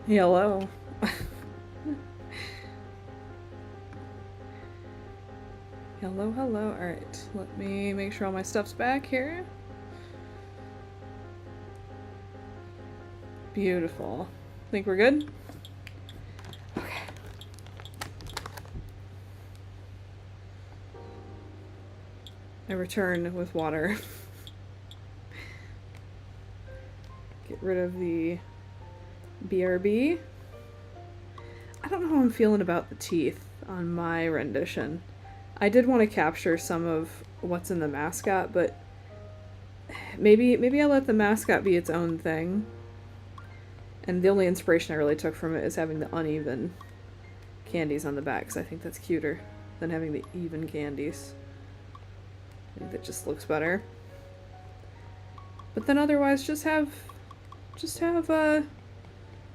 Speaker 1: Hello. Hello, hello. Alright, let me make sure all my stuff's back here. Beautiful. Think we're good? Okay. I return with water. Get rid of the BRB. I don't know how I'm feeling about the teeth on my rendition. I did want to capture some of what's in the mascot, but maybe I'll let the mascot be its own thing. And the only inspiration I really took from it is having the uneven candies on the back, because I think that's cuter than having the even candies. I think that just looks better. But then otherwise, just have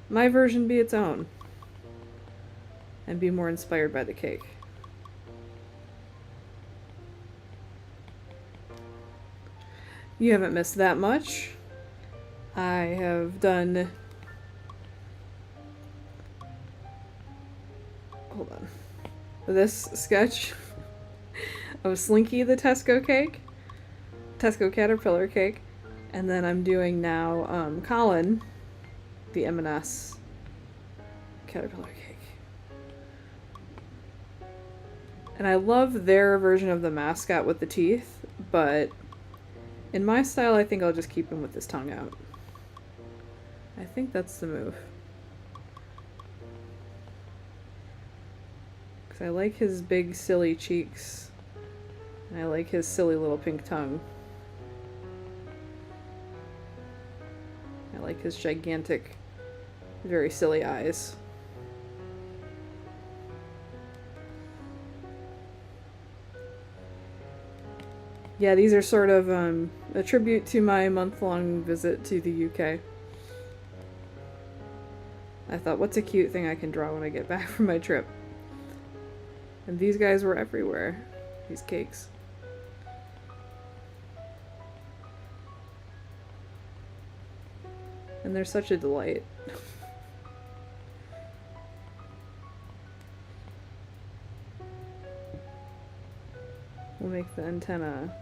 Speaker 1: my version be its own. And be more inspired by the cake. You haven't missed that much. I have done... Hold on. This sketch of Slinky the Tesco cake. Tesco Caterpillar cake. And then I'm doing now Colin the M&S Caterpillar cake. And I love their version of the mascot with the teeth, but in my style, I think I'll just keep him with his tongue out. I think that's the move. Because I like his big, silly cheeks. And I like his silly little pink tongue. I like his gigantic, very silly eyes. Yeah, these are sort of a tribute to my month-long visit to the UK. I thought, what's a cute thing I can draw when I get back from my trip? And these guys were everywhere. These cakes. And they're such a delight. We'll make the antenna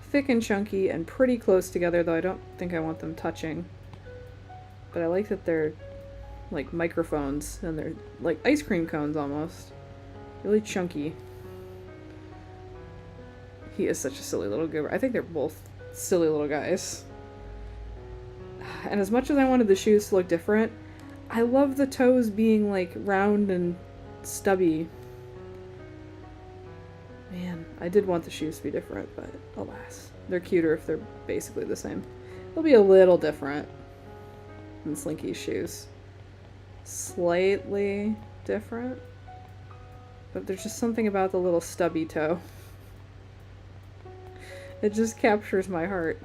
Speaker 1: thick and chunky and pretty close together, though I don't think I want them touching. But I like that they're like microphones and they're like ice cream cones almost. Really chunky. He is such a silly little goober. I think they're both silly little guys. And as much as I wanted the shoes to look different, I love the toes being like round and stubby. Man, I did want the shoes to be different, but alas. They're cuter if they're basically the same. They'll be a little different than Slinky's shoes. Slightly different. But there's just something about the little stubby toe. It just captures my heart.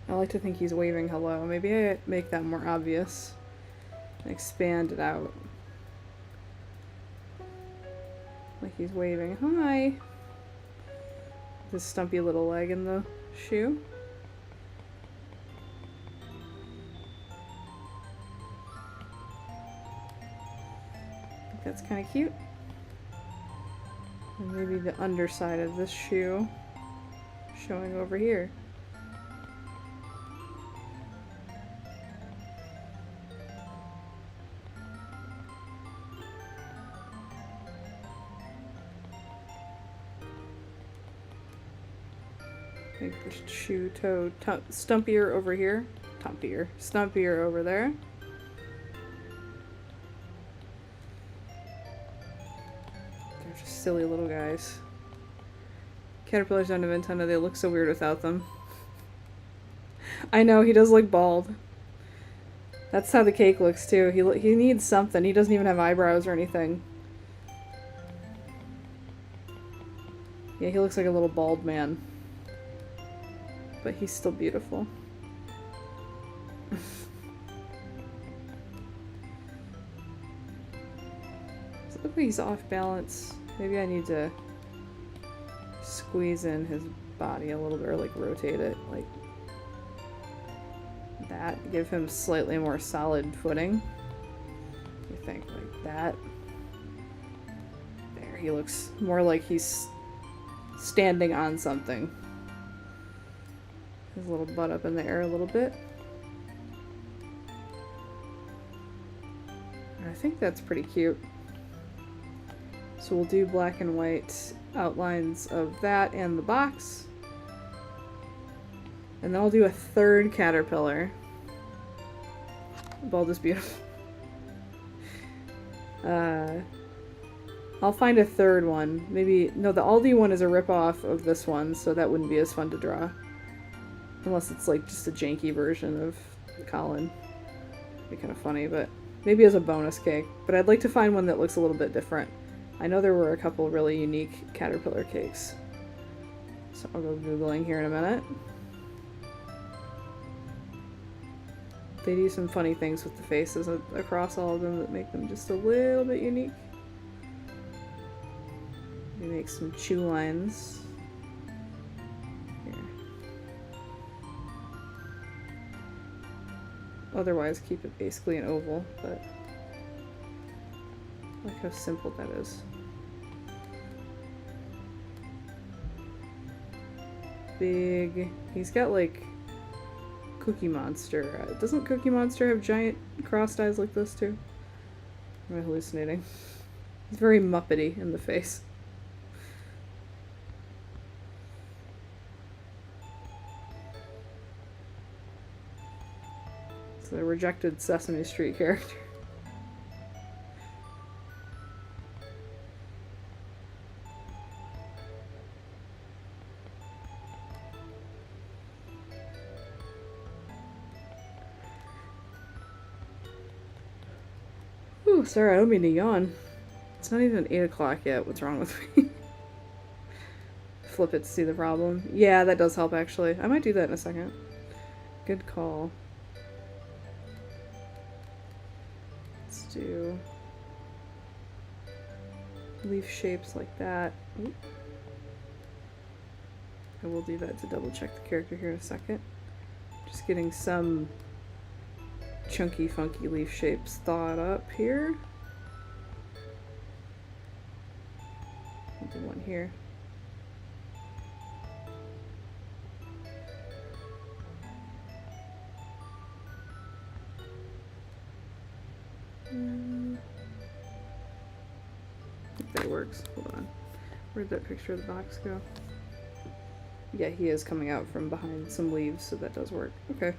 Speaker 1: I like to think he's waving hello. Maybe I make that more obvious. Expand it out. Like he's waving hi. This stumpy little leg in the shoe. I think that's kind of cute. And maybe the underside of this shoe showing over here. Make the shoe toe stumpier over here. Stumpier over there. They're just silly little guys. Caterpillars don't have antennae, they look so weird without them. I know, he does look bald. That's how the cake looks too. He needs something. He doesn't even have eyebrows or anything. Yeah, he looks like a little bald man. But he's still beautiful. So look like he's off balance. Maybe I need to squeeze in his body a little bit, or like rotate it, like that. Give him slightly more solid footing. You think like that. There, he looks more like he's standing on something. His little butt up in the air a little bit. I think that's pretty cute. So we'll do black and white outlines of that and the box. And then I'll do a third caterpillar. Bald is beautiful. I'll find a third one. Maybe, no, the Aldi one is a ripoff of this one, so that wouldn't be as fun to draw. Unless it's like just a janky version of Colin. It'd be kind of funny, but maybe as a bonus cake. But I'd like to find one that looks a little bit different. I know there were a couple really unique caterpillar cakes. So I'll go Googling here in a minute. They do some funny things with the faces across all of them that make them just a little bit unique. We make some chew lines. Here. Otherwise, keep it basically an oval, but I like how simple that is. Big. He's got like Cookie Monster. Doesn't Cookie Monster have giant crossed eyes like this too? Am I hallucinating? He's very Muppety in the face. It's the rejected Sesame Street character. Ooh, sorry, I don't mean to yawn. It's not even 8 o'clock yet. What's wrong with me? Flip it to see the problem. Yeah, that does help actually. I might do that in a second. Good call. Let's do leaf shapes like that. Ooh. I will do that to double check the character here in a second. Just getting some chunky, funky leaf shapes thought up here. I'll do one here. I think that works. Hold on. Where'd that picture of the box go? Yeah, he is coming out from behind some leaves, so that does work. Okay.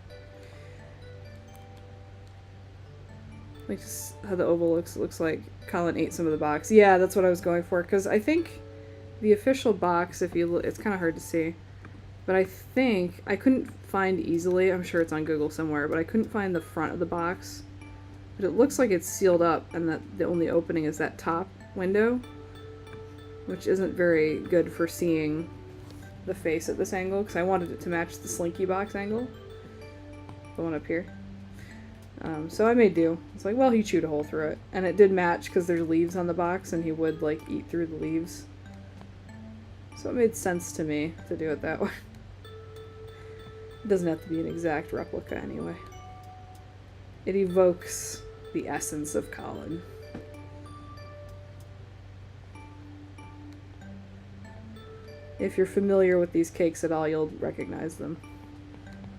Speaker 1: Like how the oval looks. It looks like Colin ate some of the box. Yeah, that's what I was going for, because I think the official box, if you look, it's kind of hard to see, but I think I couldn't find easily, I'm sure it's on Google somewhere, but I couldn't find the front of the box. But it looks like it's sealed up and that the only opening is that top window, which isn't very good for seeing the face at this angle, because I wanted it to match the Slinky box angle, the one up here. So I made do. It's like, well, he chewed a hole through it. And it did match because there's leaves on the box and he would, like, eat through the leaves. So it made sense to me to do it that way. It doesn't have to be an exact replica anyway. It evokes the essence of Colin. If you're familiar with these cakes at all, you'll recognize them.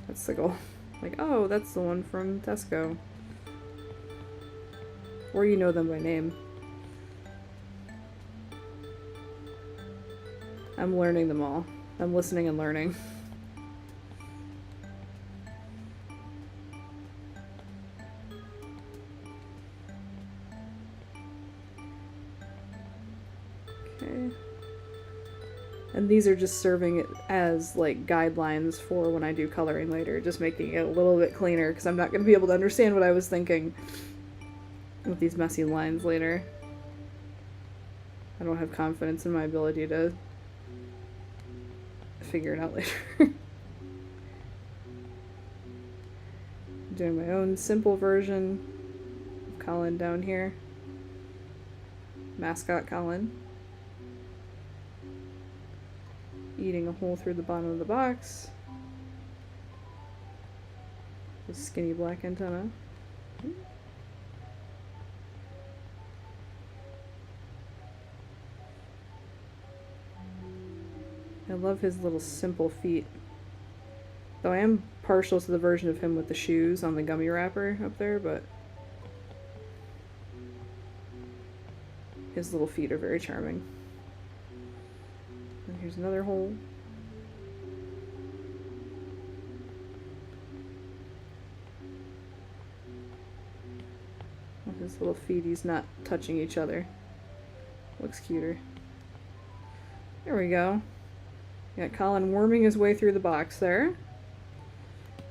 Speaker 1: That's the goal. Like, oh, that's the one from Tesco. Or you know them by name. I'm learning them all. I'm listening and learning. Okay. And these are just serving it as, like, guidelines for when I do coloring later, just making it a little bit cleaner, because I'm not going to be able to understand what I was thinking with these messy lines later. I don't have confidence in my ability to figure it out later. I'm doing my own simple version of Colin down here. Mascot Colin. Eating a hole through the bottom of the box. The skinny black antenna. I love his little simple feet. Though I am partial to the version of him with the shoes on the gummy wrapper up there, but his little feet are very charming. And here's another hole. With his little feet, he's not touching each other. Looks cuter. There we go. Got Colin worming his way through the box there.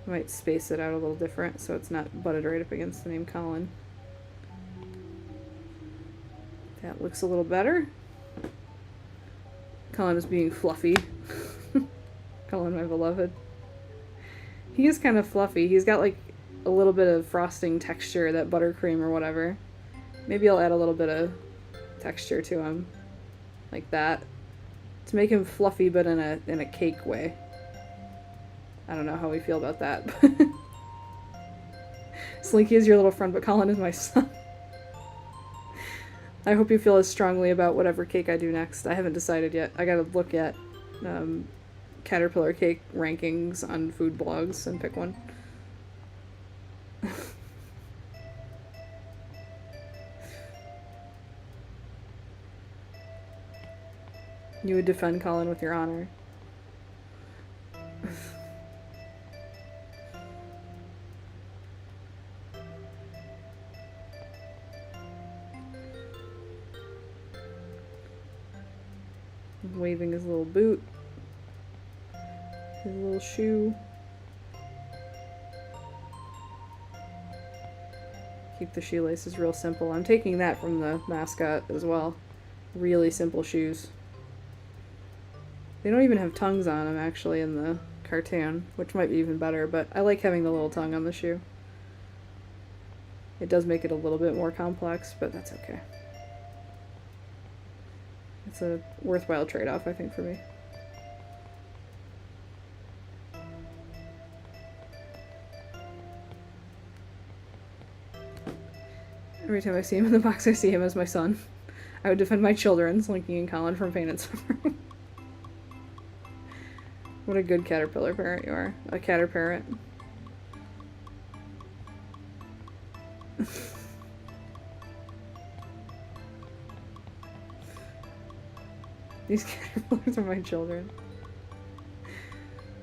Speaker 1: Might space it out a little different so it's not butted right up against the name Colin. That looks a little better. Colin is being fluffy. Colin, my beloved. He is kind of fluffy. He's got like a little bit of frosting texture, that buttercream or whatever. Maybe I'll add a little bit of texture to him. Like that. To make him fluffy but in a cake way. I don't know how we feel about that. Slinky is your little friend, but Colin is my son. I hope you feel as strongly about whatever cake I do next. I haven't decided yet. I gotta look at Caterpillar cake rankings on food blogs and pick one. You would defend Colin with your honor. Waving his little boot. His little shoe. Keep the shoelaces real simple. I'm taking that from the mascot as well. Really simple shoes. They don't even have tongues on them, actually, in the cartoon, which might be even better, but I like having the little tongue on the shoe. It does make it a little bit more complex, but that's okay. It's a worthwhile trade-off, I think, for me. Every time I see him in the box, I see him as my son. I would defend my children, Slinky and Colin, from pain and suffering. What a good caterpillar parent you are. A catter parent. These caterpillars are my children.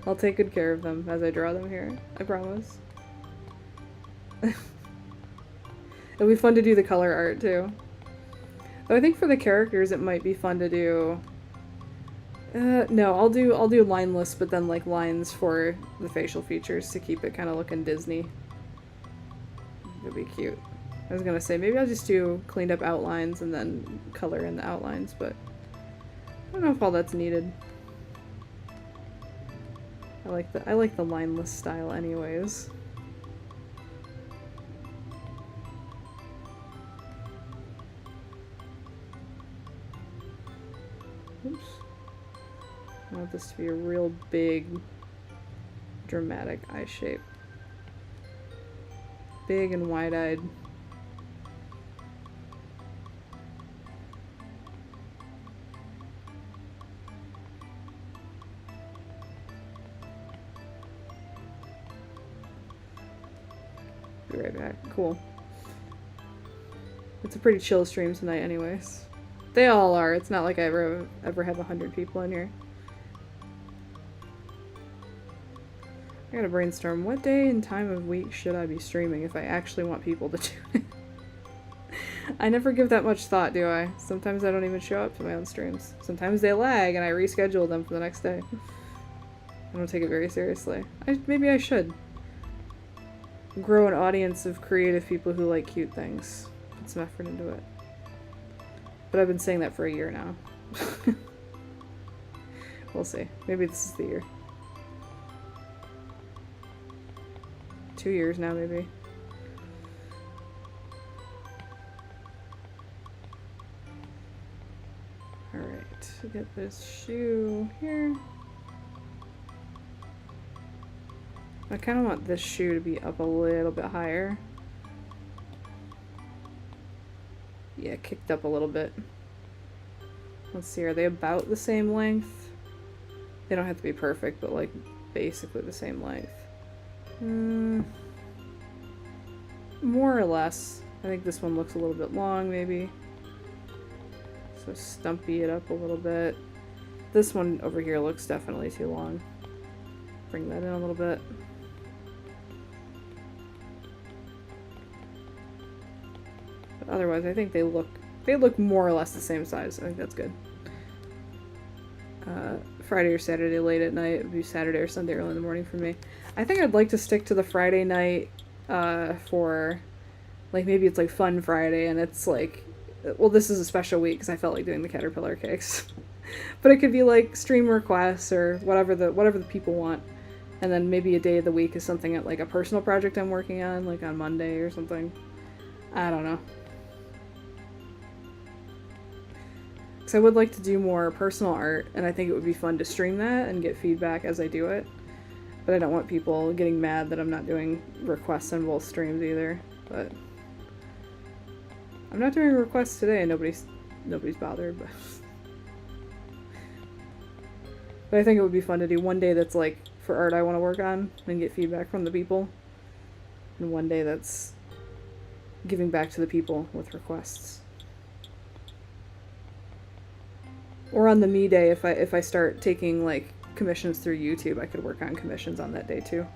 Speaker 1: I'll take good care of them as I draw them here. I promise. It'll be fun to do the color art too. Though I think for the characters it might be fun to do... no, I'll do lineless, but then like lines for the facial features to keep it kind of looking Disney. It'd be cute. I was gonna say maybe I'll just do cleaned up outlines and then color in the outlines, but I don't know if all that's needed. I like the lineless style anyways. Oops. I want this to be a real big, dramatic eye shape. Big and wide-eyed. Be right back. Cool. It's a pretty chill stream tonight anyways. They all are. It's not like I ever have 100 people in here. I gotta brainstorm. What day and time of week should I be streaming if I actually want people to tune in? I never give that much thought, do I? Sometimes I don't even show up to my own streams. Sometimes they lag and I reschedule them for the next day. I don't take it very seriously. Maybe I should. Grow an audience of creative people who like cute things. Put some effort into it. But I've been saying that for a year now. We'll see. Maybe this is the year. 2 years now, maybe. Alright, get this shoe here. I kind of want this shoe to be up a little bit higher. Yeah, kicked up a little bit. Let's see, are they about the same length? They don't have to be perfect, but like basically the same length. More or less. I think this one looks a little bit long, maybe. So stumpy it up a little bit. This one over here looks definitely too long. Bring that in a little bit. But otherwise, I think they look more or less the same size. I think that's good. Friday or Saturday late at night. It would be Saturday or Sunday early in the morning for me. I think I'd like to stick to the Friday night for, like, maybe it's like Fun Friday and it's like, well, this is a special week because I felt like doing the caterpillar cakes. But it could be like stream requests or whatever the people want. And then maybe a day of the week is something at like a personal project I'm working on, like on Monday or something. I don't know. Because I would like to do more personal art, and I think it would be fun to stream that and get feedback as I do it. But I don't want people getting mad that I'm not doing requests on both streams either. But I'm not doing requests today, and nobody's bothered. But I think it would be fun to do one day that's like for art I want to work on and get feedback from the people, and one day that's giving back to the people with requests. Or on the me day, if I start taking like commissions through YouTube, I could work on commissions on that day too.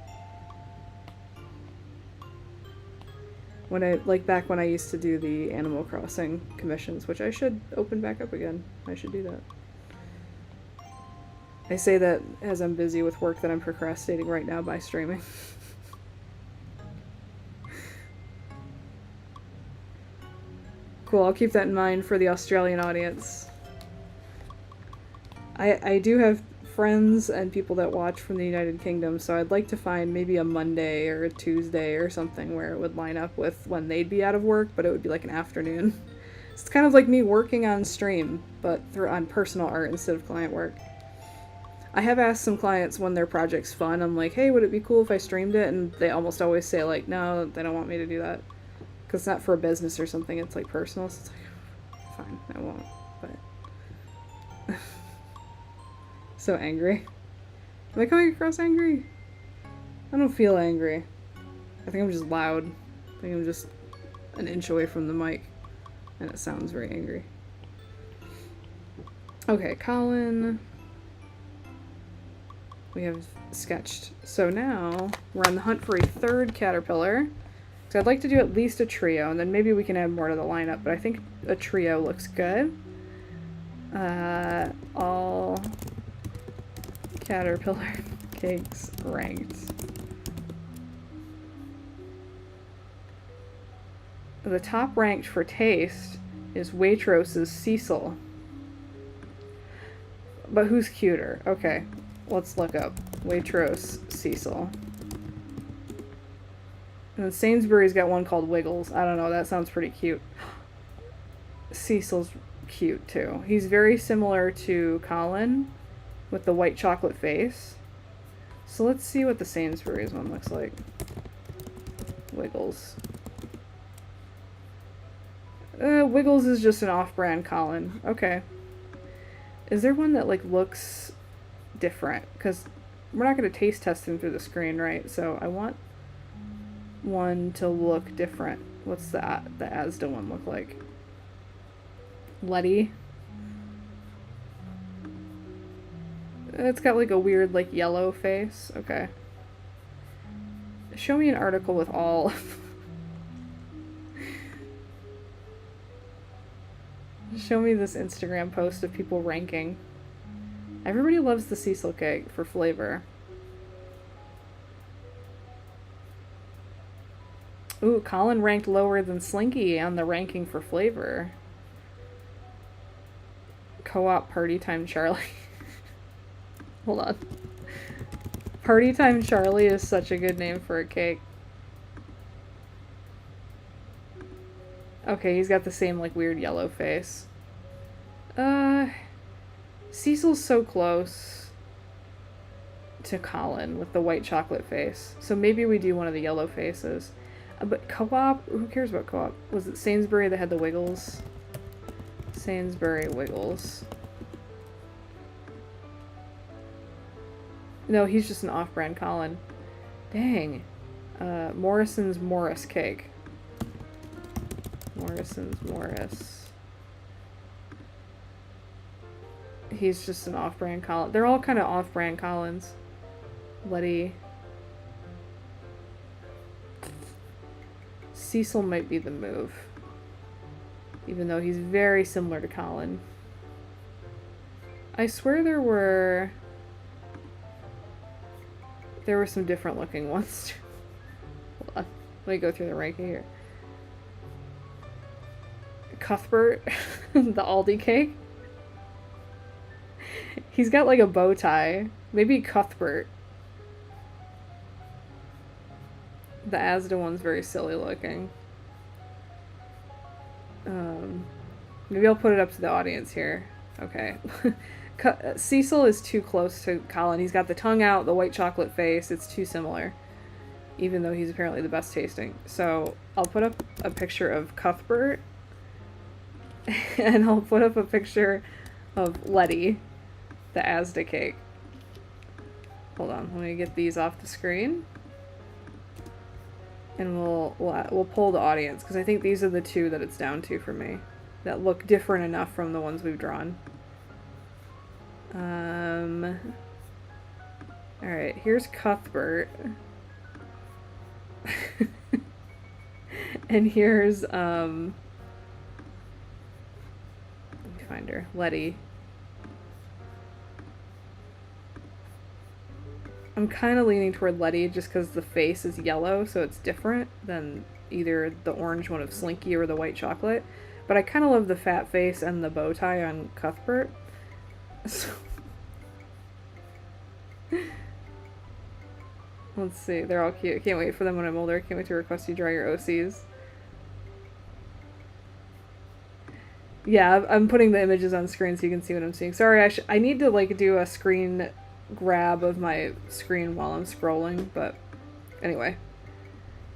Speaker 1: Back when I used to do the Animal Crossing commissions, which I should open back up again. I should do that. I say that as I'm busy with work that I'm procrastinating right now by streaming. Cool, I'll keep that in mind for the Australian audience. I do have friends and people that watch from the United Kingdom, so I'd like to find maybe a Monday or a Tuesday or something where it would line up with when they'd be out of work, but it would be like an afternoon. It's kind of like me working on stream, but on personal art instead of client work. I have asked some clients when their project's fun, I'm like, hey, would it be cool if I streamed it? And they almost always say like, no, they don't want me to do that. Because it's not for a business or something, it's like personal, so it's like, fine, I won't, but... So angry. Am I coming across angry? I don't feel angry. I think I'm just loud. I think I'm just an inch away from the mic, and it sounds very angry. Okay, Colin. We have sketched. So now we're on the hunt for a third caterpillar. So I'd like to do at least a trio, and then maybe we can add more to the lineup, but I think a trio looks good. All caterpillar cakes ranked. The top ranked for taste is Waitros's Cecil. But who's cuter? Okay, let's look up Waitrose Cecil. And then Sainsbury's got one called Wiggles. I don't know, that sounds pretty cute. Cecil's cute too. He's very similar to Colin with the white chocolate face. So let's see what the Sainsbury's one looks like. Wiggles. Wiggles is just an off-brand Colin. Okay. Is there one that like looks different? Because we're not going to taste test him through the screen, right? So I want one to look different. What's the Asda one look like? Letty. It's got like a weird like yellow face. Okay. Show me an article with all. Show me this Instagram post of people ranking. Everybody loves the Cecil cake for flavor. Ooh, Colin ranked lower than Slinky on the ranking for flavor. Co-op Party Time Charlie. Hold on. Party Time Charlie is such a good name for a cake. Okay, he's got the same like weird yellow face. Cecil's so close. to Colin with the white chocolate face. So maybe we do one of the yellow faces. But Co-op, who cares about Co-op? Was it Sainsbury that had the Wiggles? Sainsbury Wiggles. No, he's just an off-brand Colin. Dang. Morrison's Morris cake. Morrison's Morris. He's just an off-brand Colin. They're all kind of off-brand Collins. Letty. Cecil might be the move. Even though he's very similar to Colin. I swear there were some different looking ones. Hold on. Let me go through the ranking here. Cuthbert, the Aldi cake. He's got like a bow tie. Maybe Cuthbert. The Asda one's very silly looking. Maybe I'll put it up to the audience here. Okay. Cecil is too close to Colin. He's got the tongue out, the white chocolate face. It's too similar. Even though he's apparently the best tasting. So I'll put up a picture of Cuthbert. And I'll put up a picture of Letty, the Asda cake. Hold on, let me get these off the screen. And we'll poll the audience, because I think these are the two that it's down to for me. That look different enough from the ones we've drawn. Alright, here's Cuthbert. And here's, let me find her. Letty. I'm kind of leaning toward Letty just because the face is yellow, so it's different than either the orange one of Slinky or the white chocolate. But I kind of love the fat face and the bow tie on Cuthbert. So let's see. They're all cute. Can't wait for them when I'm older. Can't wait to request you draw your OCs. Yeah, I'm putting the images on screen so you can see what I'm seeing. Sorry, I need to like do a screen grab of my screen while I'm scrolling, but anyway.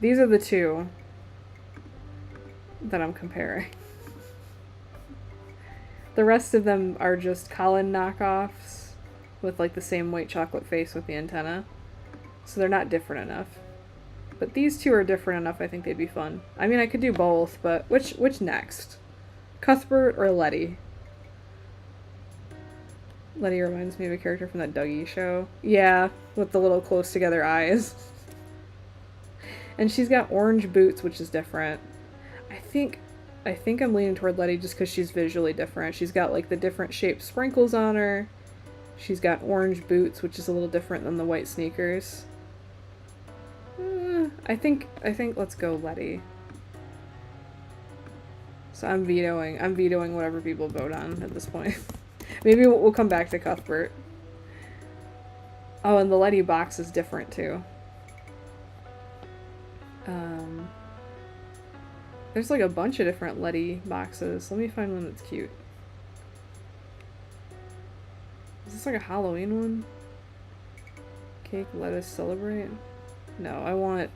Speaker 1: These are the two that I'm comparing. The rest of them are just Colin knockoffs with like the same white chocolate face with the antenna. So they're not different enough. But these two are different enough, I think they'd be fun. I mean, I could do both, but which next? Cuthbert or Letty? Letty reminds me of a character from that Dougie show. Yeah, with the little close together eyes. And she's got orange boots, which is different. I think I'm leaning toward Letty just because she's visually different. She's got like the different shaped sprinkles on her. She's got orange boots, which is a little different than the white sneakers. I think let's go Letty. So I'm vetoing whatever people vote on at this point. Maybe we'll come back to Cuthbert. Oh, and the Letty box is different too. There's like a bunch of different Letty boxes. Let me find one that's cute. Is this like a Halloween one? Cake, lettuce, celebrate? No, I want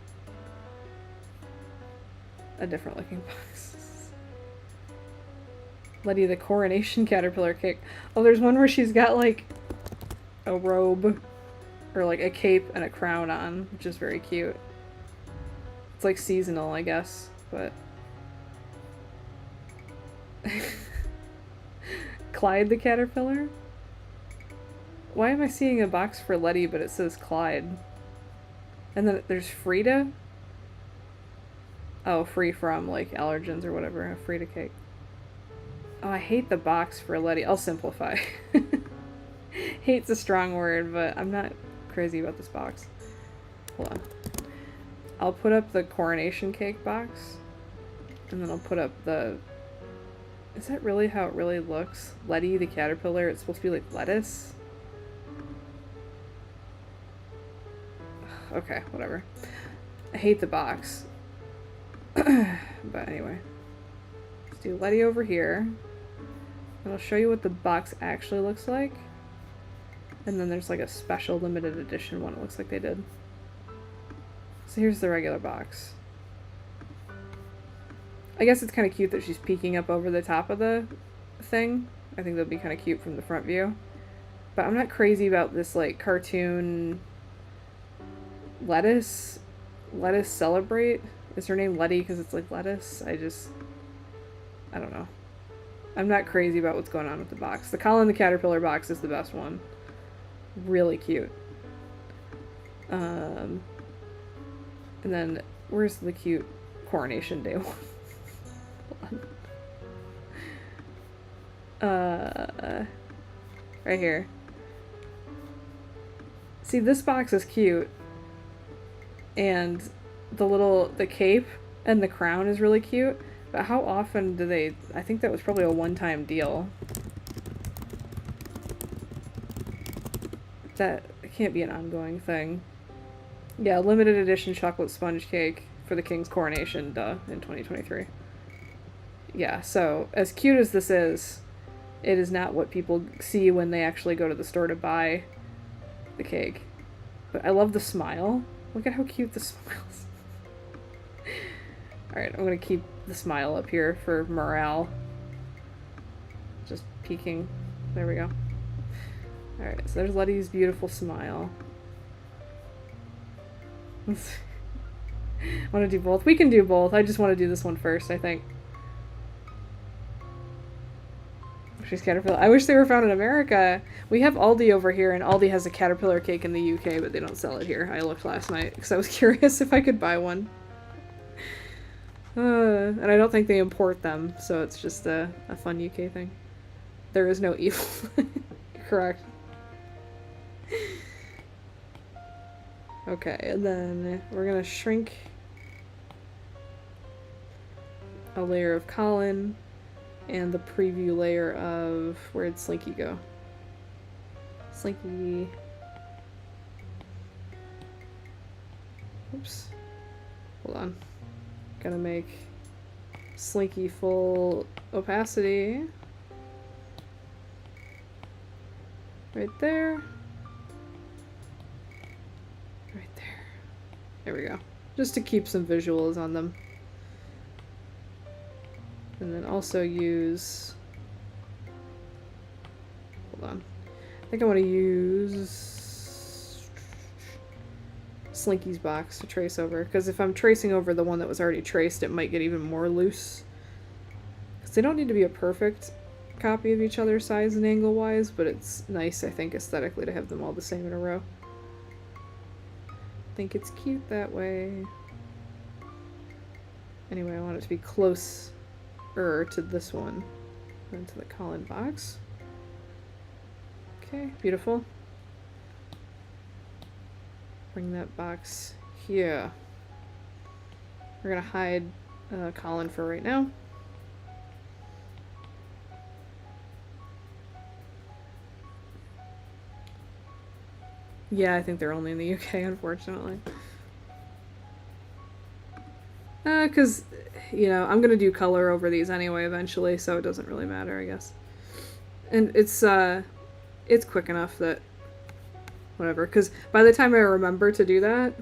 Speaker 1: a different looking box. Letty the coronation caterpillar cake. Oh, there's one where she's got like a robe or like a cape and a crown on, which is very cute. It's like seasonal, I guess, but Clyde the caterpillar? Why am I seeing a box for Letty but it says Clyde? And then there's Frida? Oh, free from like allergens or whatever. A Frida cake. Oh, I hate the box for Letty. I'll simplify. Hate's a strong word, but I'm not crazy about this box. Hold on. I'll put up the coronation cake box. And then I'll put up the... Is that really how it really looks? Letty the caterpillar. It's supposed to be like lettuce. Okay, whatever. I hate the box. But anyway. Let's do Letty over here. And I'll show you what the box actually looks like. And then there's like a special limited edition one, it looks like they did. So here's the regular box. I guess it's kind of cute that she's peeking up over the top of the thing. I think that'd be kind of cute from the front view. But I'm not crazy about this, like, cartoon lettuce. Lettuce Celebrate? Is her name Letty because it's like lettuce? I don't know. I'm not crazy about what's going on with the box. The Colin the Caterpillar box is the best one. Really cute. And then, where's the cute Coronation Day one? Right here. See, this box is cute. And the cape and the crown is really cute. But how often do they... I think that was probably a one-time deal. That can't be an ongoing thing. Yeah, limited edition chocolate sponge cake for the king's coronation, duh, in 2023. Yeah, so as cute as this is, it is not what people see when they actually go to the store to buy the cake. But I love the smile. Look at how cute the smile is. Alright, I'm gonna keep the smile up here for morale. Just peeking. There we go. Alright, so there's Letty's beautiful smile. I want to do both. We can do both. I just want to do this one first, I think. She's Caterpillar. I wish they were found in America. We have Aldi over here, and Aldi has a Caterpillar cake in the UK, but they don't sell it here. I looked last night because I was curious if I could buy one. And I don't think they import them, so it's just a fun UK thing. There is no evil. Correct. Okay, and then we're gonna shrink a layer of Colin and the preview layer of... Where'd Slinky go? Slinky... Oops. Hold on. Gonna make Slinky full opacity. Right there. Right there. There we go. Just to keep some visuals on them. And then also use... Hold on. I think I want to use Slinky's box to trace over, because if I'm tracing over the one that was already traced, it might get even more loose. Because they don't need to be a perfect copy of each other size and angle wise, but it's nice, I think, aesthetically to have them all the same in a row. I think it's cute that way. Anyway, I want it to be closer to this one than to the Colin box. Okay, beautiful. Bring that box here. We're gonna hide Colin for right now. Yeah, I think they're only in the UK, unfortunately. Because, you know, I'm gonna do color over these anyway eventually, so it doesn't really matter, I guess. And it's quick enough that... Whatever, because by the time I remember to do that,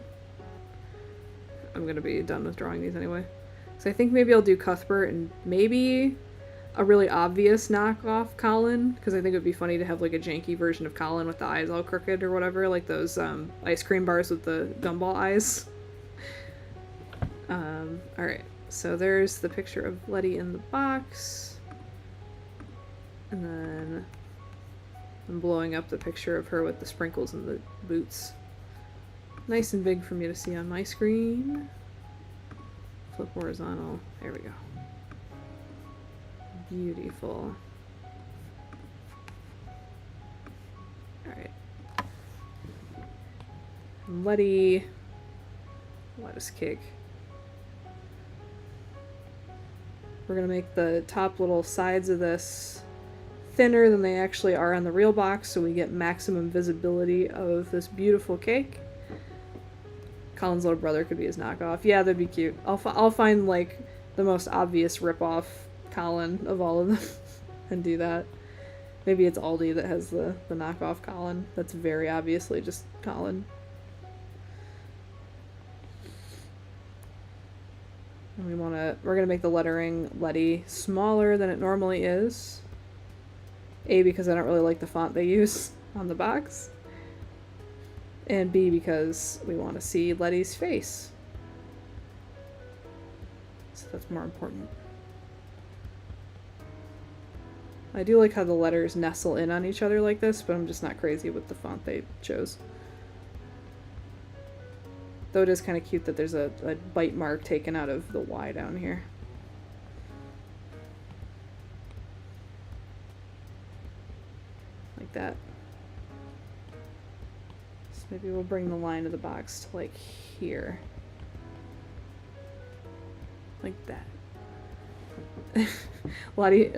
Speaker 1: I'm gonna be done with drawing these anyway. So I think maybe I'll do Cuthbert and maybe a really obvious knockoff Colin, because I think it would be funny to have like a janky version of Colin with the eyes all crooked or whatever, like those ice cream bars with the gumball eyes. Alright, so there's the picture of Letty in the box. And then I'm blowing up the picture of her with the sprinkles and the boots. Nice and big for me to see on my screen. Flip horizontal. There we go. Beautiful. Alright. Letty. Lettuce cake. We're gonna make the top little sides of this thinner than they actually are on the real box, so we get maximum visibility of this beautiful cake. Colin's little brother could be his knockoff. Yeah, that'd be cute. I'll find like the most obvious rip-off Colin of all of them and do that. Maybe it's Aldi that has the knockoff Colin. That's very obviously just Colin. And we're gonna make the lettering Letty smaller than it normally is. A, because I don't really like the font they use on the box. And B, because we want to see Letty's face. So that's more important. I do like how the letters nestle in on each other like this, but I'm just not crazy with the font they chose. Though it is kind of cute that there's a bite mark taken out of the Y down here. Like that. So maybe we'll bring the line of the box to like here. Like that. Letty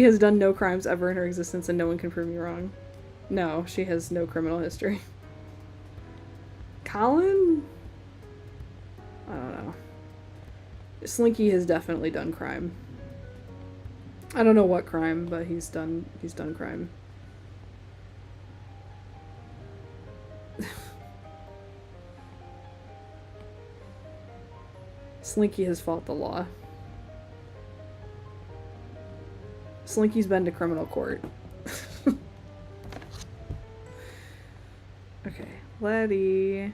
Speaker 1: has done no crimes ever in her existence and no one can prove me wrong. No, she has no criminal history. Colin? I don't know. Slinky has definitely done crime. I don't know what crime, but he's done crime. Slinky has fought the law. Slinky's been to criminal court. Okay, Letty.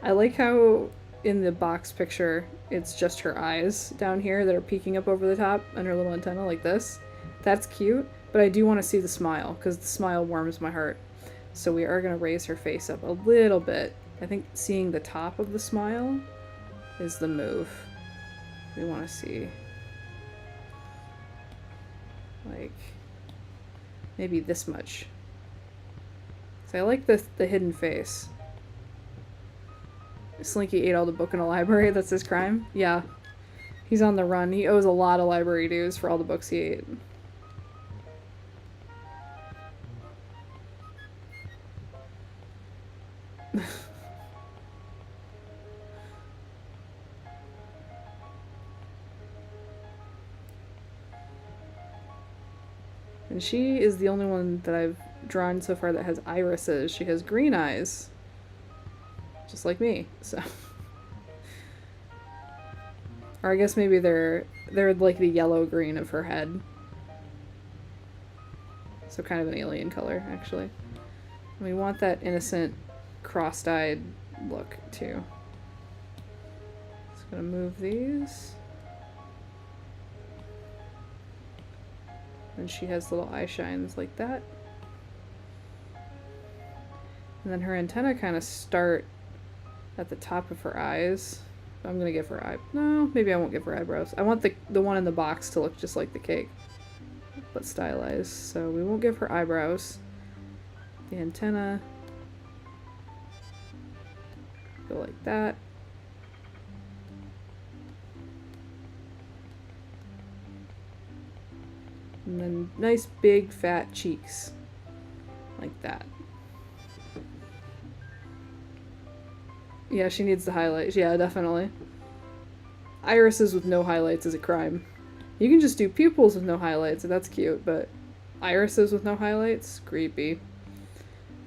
Speaker 1: I like how in the box picture it's just her eyes down here that are peeking up over the top and her little antenna like this. That's cute, but I do want to see the smile because the smile warms my heart. So we are going to raise her face up a little bit. I think seeing the top of the smile is the move. We want to see like maybe this much. So I like the hidden face. Slinky ate all the book in a library. That's his crime? Yeah. He's on the run. He owes a lot of library dues for all the books he ate. And she is the only one that I've drawn so far that has irises. She has green eyes. Just like me, so. Or I guess maybe they're like the yellow-green of her head. So kind of an alien color, actually. And we want that innocent, crossed-eyed look, too. Just gonna move these. And she has little eye shines like that. And then her antennae kind of start at the top of her eyes. I'm gonna give her no, maybe I won't give her eyebrows. I want the one in the box to look just like the cake, but stylized. So we won't give her eyebrows. The antenna go like that. And then nice big fat cheeks like that. Yeah, she needs the highlights. Yeah, definitely. Irises with no highlights is a crime. You can just do pupils with no highlights, and that's cute, but irises with no highlights? Creepy.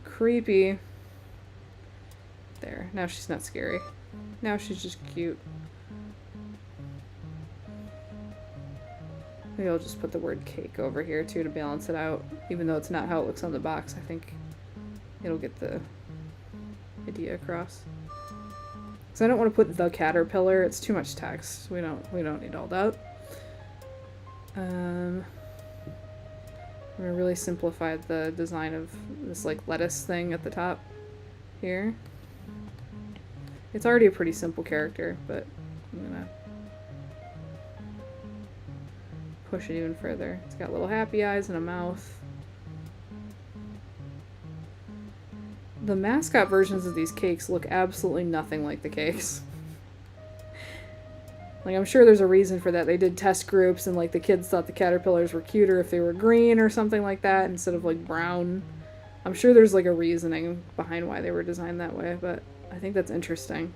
Speaker 1: Creepy. There. Now she's not scary. Now she's just cute. Maybe I'll just put the word cake over here, too, to balance it out. Even though it's not how it looks on the box, I think it'll get the idea across. Because I don't want to put the caterpillar. It's too much text. We don't need all that. I'm gonna really simplify the design of this like lettuce thing at the top here. It's already a pretty simple character, but I'm gonna push it even further. It's got little happy eyes and a mouth. The mascot versions of these cakes look absolutely nothing like the cakes. Like, I'm sure there's a reason for that. They did test groups and, like, the kids thought the caterpillars were cuter if they were green or something like that instead of, like, brown. I'm sure there's, like, a reasoning behind why they were designed that way, but I think that's interesting.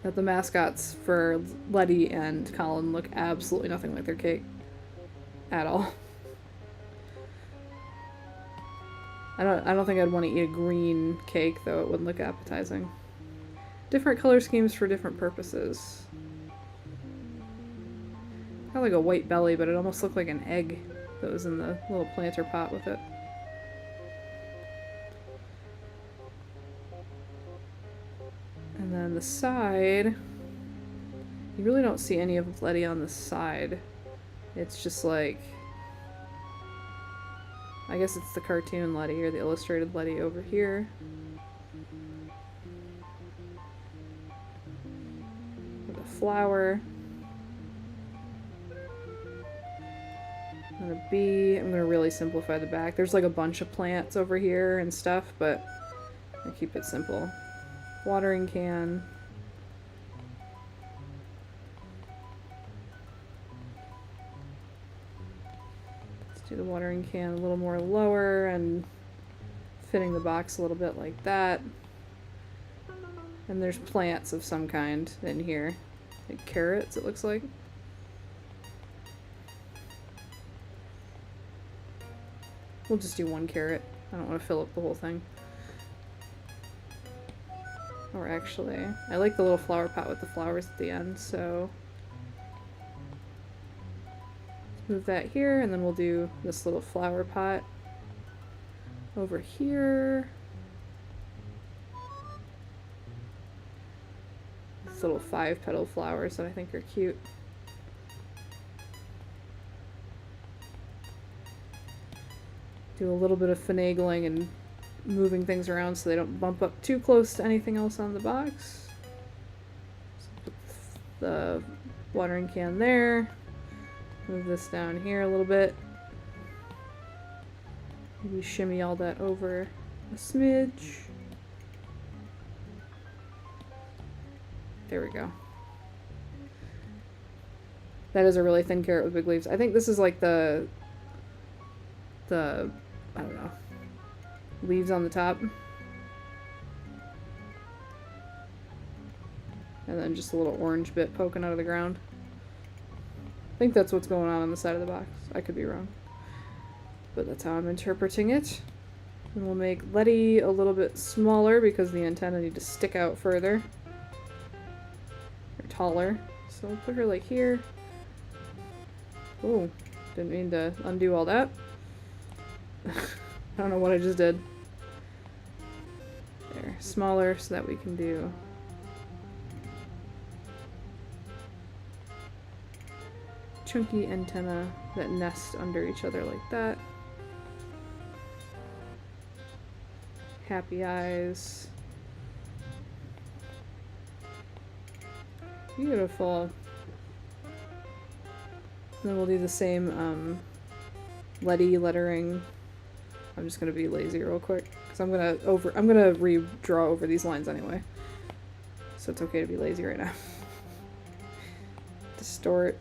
Speaker 1: That the mascots for Letty and Colin look absolutely nothing like their cake. At all. I don't think I'd want to eat a green cake, though. It wouldn't look appetizing. Different color schemes for different purposes. Got like a white belly, but it almost looked like an egg that was in the little planter pot with it. And then the side, you really don't see any of Letty on the side. It's just like, I guess it's the cartoon Letty or the illustrated Letty over here. With a flower. And a bee. I'm gonna really simplify the back. There's like a bunch of plants over here and stuff, but I keep it simple. Watering can. Let's do the watering can a little more lower and fitting the box a little bit like that. And there's plants of some kind in here. Like carrots, it looks like. We'll just do one carrot. I don't want to fill up the whole thing. Or actually, I like the little flower pot with the flowers at the end, so let's move that here, and then we'll do this little flower pot over here. These little 5-petal flowers that I think are cute. Do a little bit of finagling and moving things around so they don't bump up too close to anything else on the box. So put the watering can there. Move this down here a little bit. Maybe shimmy all that over a smidge. There we go. That is a really thin carrot with big leaves. I think this is like the I don't know, leaves on the top. And then just a little orange bit poking out of the ground. I think that's what's going on the side of the box. I could be wrong. But that's how I'm interpreting it. And we'll make Letty a little bit smaller because the antennae need to stick out further. Or taller. So we'll put her like here. Oh, didn't mean to undo all that. I don't know what I just did. There, smaller so that we can do chunky antenna that nest under each other like that. Happy eyes. Beautiful. And then we'll do the same Letty lettering. I'm just gonna be lazy real quick because I'm gonna redraw over these lines anyway. So it's okay to be lazy right now. Distort.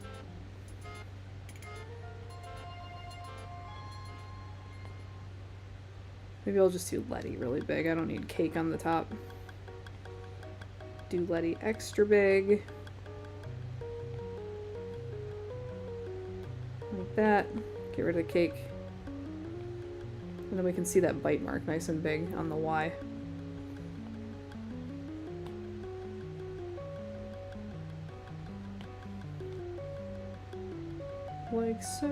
Speaker 1: Maybe I'll just do Letty really big. I don't need cake on the top. Do Letty extra big. Like that. Get rid of the cake. And then we can see that bite mark nice and big on the Y. Like so.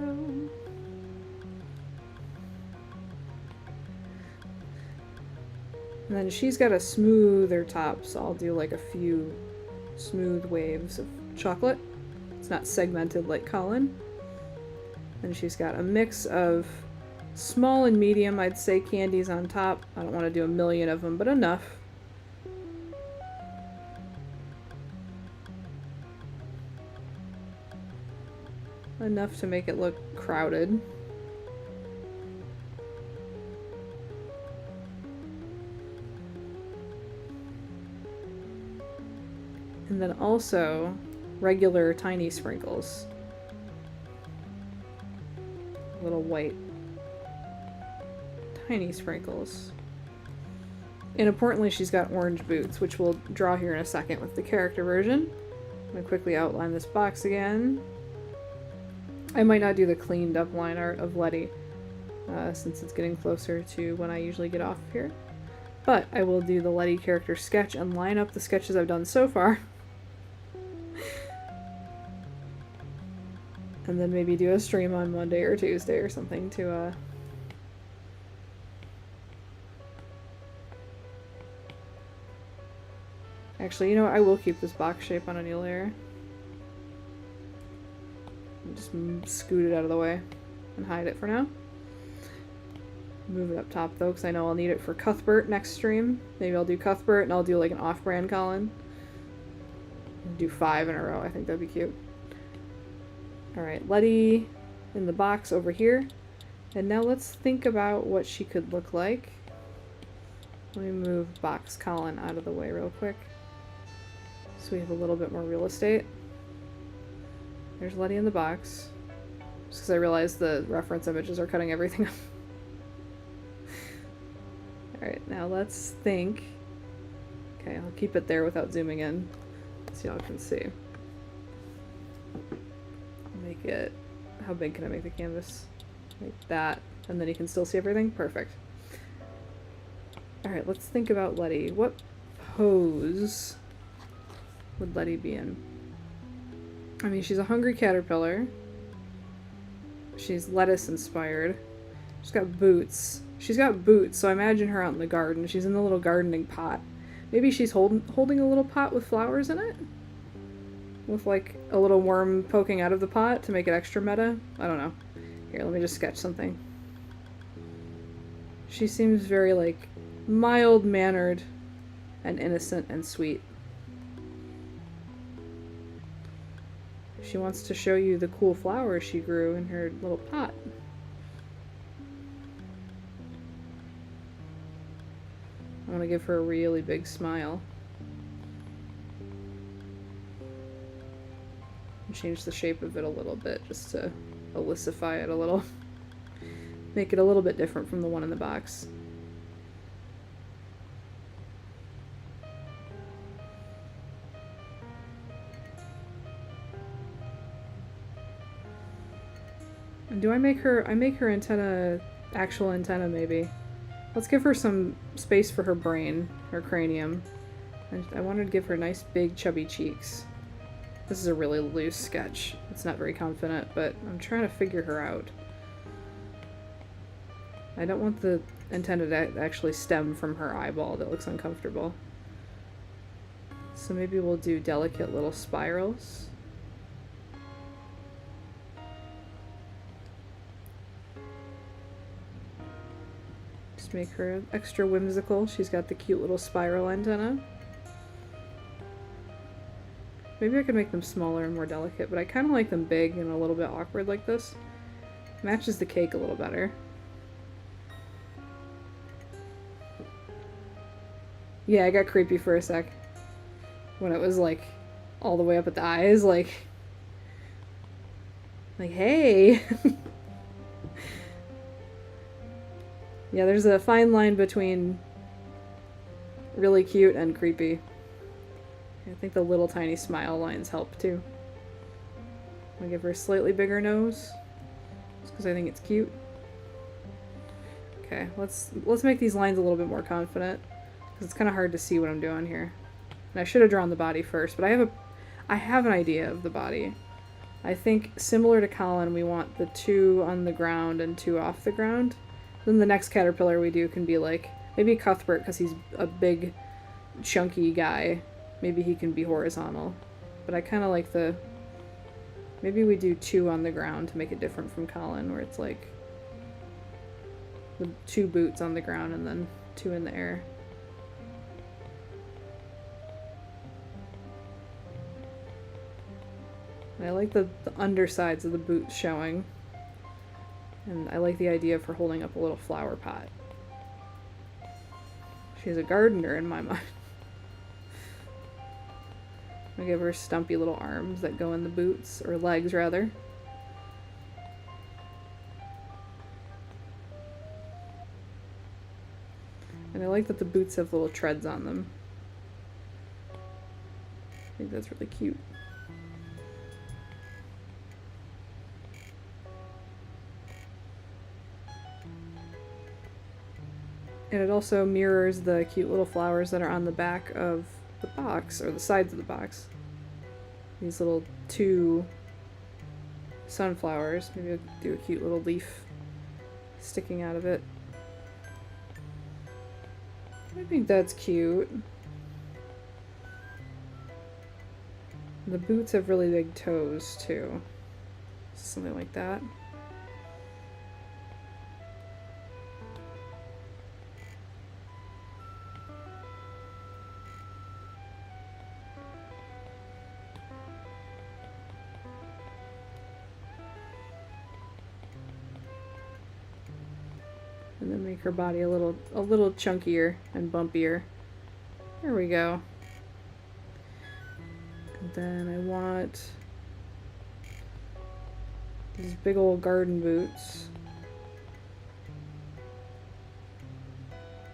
Speaker 1: And then she's got a smoother top, so I'll do like a few smooth waves of chocolate. It's not segmented like Colin. And she's got a mix of small and medium, I'd say, candies on top. I don't want to do a million of them, but enough. Enough to make it look crowded. And then also regular tiny sprinkles. Little white tiny sprinkles. And importantly, she's got orange boots, which we'll draw here in a second with the character version. I'm going to quickly outline this box again. I might not do the cleaned up line art of Letty. since it's getting closer to when I usually get off here. But I will do the Letty character sketch and line up the sketches I've done so far. And then maybe do a stream on Monday or Tuesday or something to, Actually, you know what? I will keep this box shape on a new layer. Just scoot it out of the way and hide it for now. Move it up top though, because I know I'll need it for Cuthbert next stream. Maybe I'll do Cuthbert and I'll do like an off-brand Colin. Do 5 in a row. I think that'd be cute. Alright, Letty in the box over here. And now let's think about what she could look like. Let me move box Colin out of the way real quick, so we have a little bit more real estate. There's Letty in the box. Just because I realized the reference images are cutting everything up. Alright, now let's think. Okay, I'll keep it there without zooming in, so y'all can see. I'll make it... How big can I make the canvas? Like that, and then you can still see everything? Perfect. Alright, let's think about Letty. What pose would Letty be in? I mean, she's a hungry caterpillar. She's lettuce inspired. She's got boots. She's got boots, so I imagine her out in the garden. She's in the little gardening pot. Maybe she's holding a little pot with flowers in it? With like a little worm poking out of the pot to make it extra meta? I don't know. Here, let me just sketch something. She seems very like mild-mannered and innocent and sweet. She wants to show you the cool flowers she grew in her little pot. I want to give her a really big smile. And change the shape of it a little bit just to elicify it a little. Make it a little bit different from the one in the box. Do I make her antenna, actual antenna maybe? Let's give her some space for her brain, her cranium. I wanted to give her nice big chubby cheeks. This is a really loose sketch. It's not very confident, but I'm trying to figure her out. I don't want the antenna to actually stem from her eyeball. That looks uncomfortable. So maybe we'll do delicate little spirals. Make her extra whimsical. She's got the cute little spiral antenna. Maybe I could make them smaller and more delicate, but I kind of like them big and a little bit awkward like this. Matches the cake a little better. Yeah, I got creepy for a sec. When it was like all the way up at the eyes, like hey! Yeah, there's a fine line between really cute and creepy. I think the little tiny smile lines help too. I'm gonna give her a slightly bigger nose, just because I think it's cute. Okay, let's make these lines a little bit more confident, because it's kind of hard to see what I'm doing here. And I should have drawn the body first, but I have an idea of the body. I think similar to Colin, we want the 2 on the ground and 2 off the ground. Then the next caterpillar we do can be like, maybe Cuthbert, because he's a big, chunky guy. Maybe he can be horizontal. But I kind of like the... Maybe we do 2 on the ground to make it different from Colin, where it's like the 2 boots on the ground and then 2 in the air. And I like the undersides of the boots showing. And I like the idea of her holding up a little flower pot. She's a gardener in my mind. I give her stumpy little arms that go in the boots, or legs rather. And I like that the boots have little treads on them. I think that's really cute. And it also mirrors the cute little flowers that are on the back of the box, or the sides of the box. These little 2 sunflowers. Maybe I'll do a cute little leaf sticking out of it. I think that's cute. The boots have really big toes, too. Something like that. And then make her body a little chunkier and bumpier. There we go. And then I want these big old garden boots.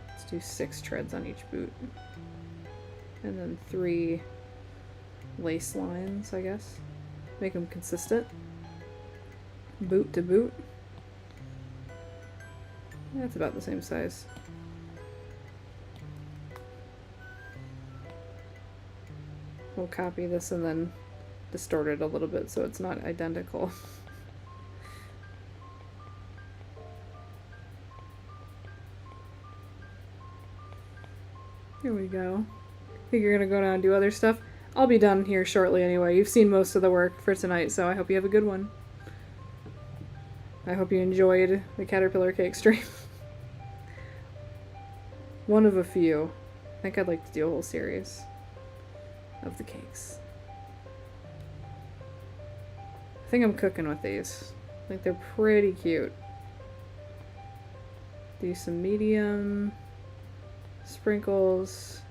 Speaker 1: Let's do 6 treads on each boot. And then 3 lace lines, I guess. Make them consistent. Boot to boot. That's about the same size. We'll copy this and then distort it a little bit so it's not identical. Here we go. I think you're gonna go down and do other stuff. I'll be done here shortly anyway. You've seen most of the work for tonight, so I hope you have a good one. I hope you enjoyed the Caterpillar Cake stream. One of a few. I think I'd like to do a whole series of the cakes. I think I'm cooking with these. I think they're pretty cute. Do some medium sprinkles.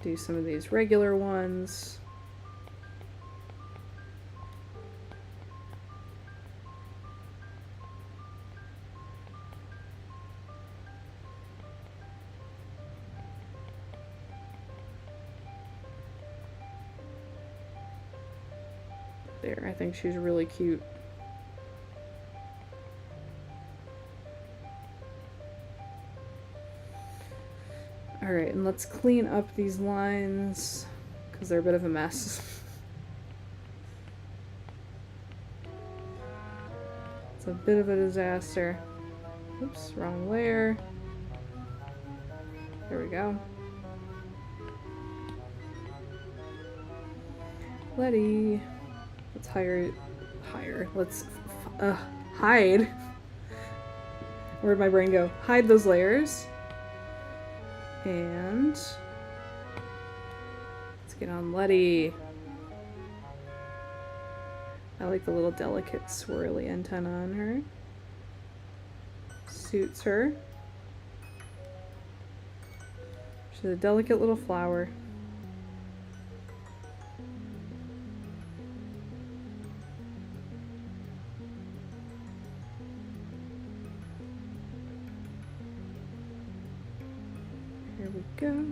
Speaker 1: Do some of these regular ones. There, I think she's really cute. Alright, and let's clean up these lines, because they're a bit of a mess. It's a bit of a disaster. Oops, wrong layer. There we go. Letty. Let's let's hide. Where'd my brain go? Hide those layers. And let's get on Letty. I like the little delicate swirly antenna on her. Suits her. She's a delicate little flower. Here we go.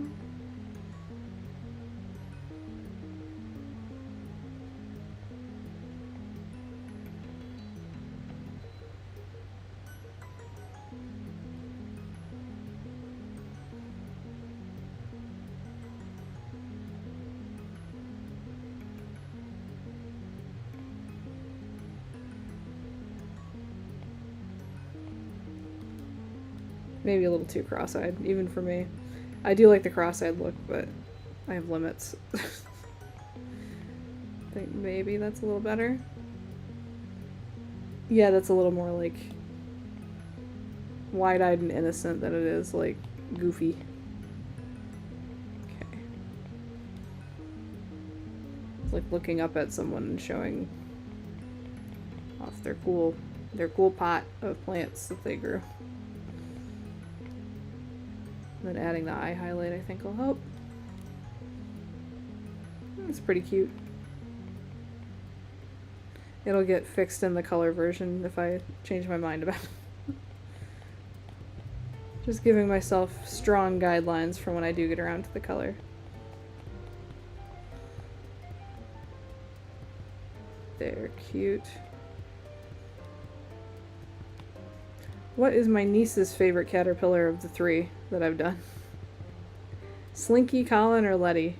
Speaker 1: Maybe a little too cross-eyed, even for me. I do like the cross-eyed look, but I have limits. I think maybe that's a little better. Yeah, that's a little more like wide-eyed and innocent than it is like goofy. Okay. It's like looking up at someone and showing off their cool pot of plants that they grew. And then adding the eye highlight I think will help. It's pretty cute. It'll get fixed in the color version if I change my mind about it. Just giving myself strong guidelines for when I do get around to the color. They're cute. What is my niece's favorite caterpillar of the three that I've done? Slinky, Colin, or Letty?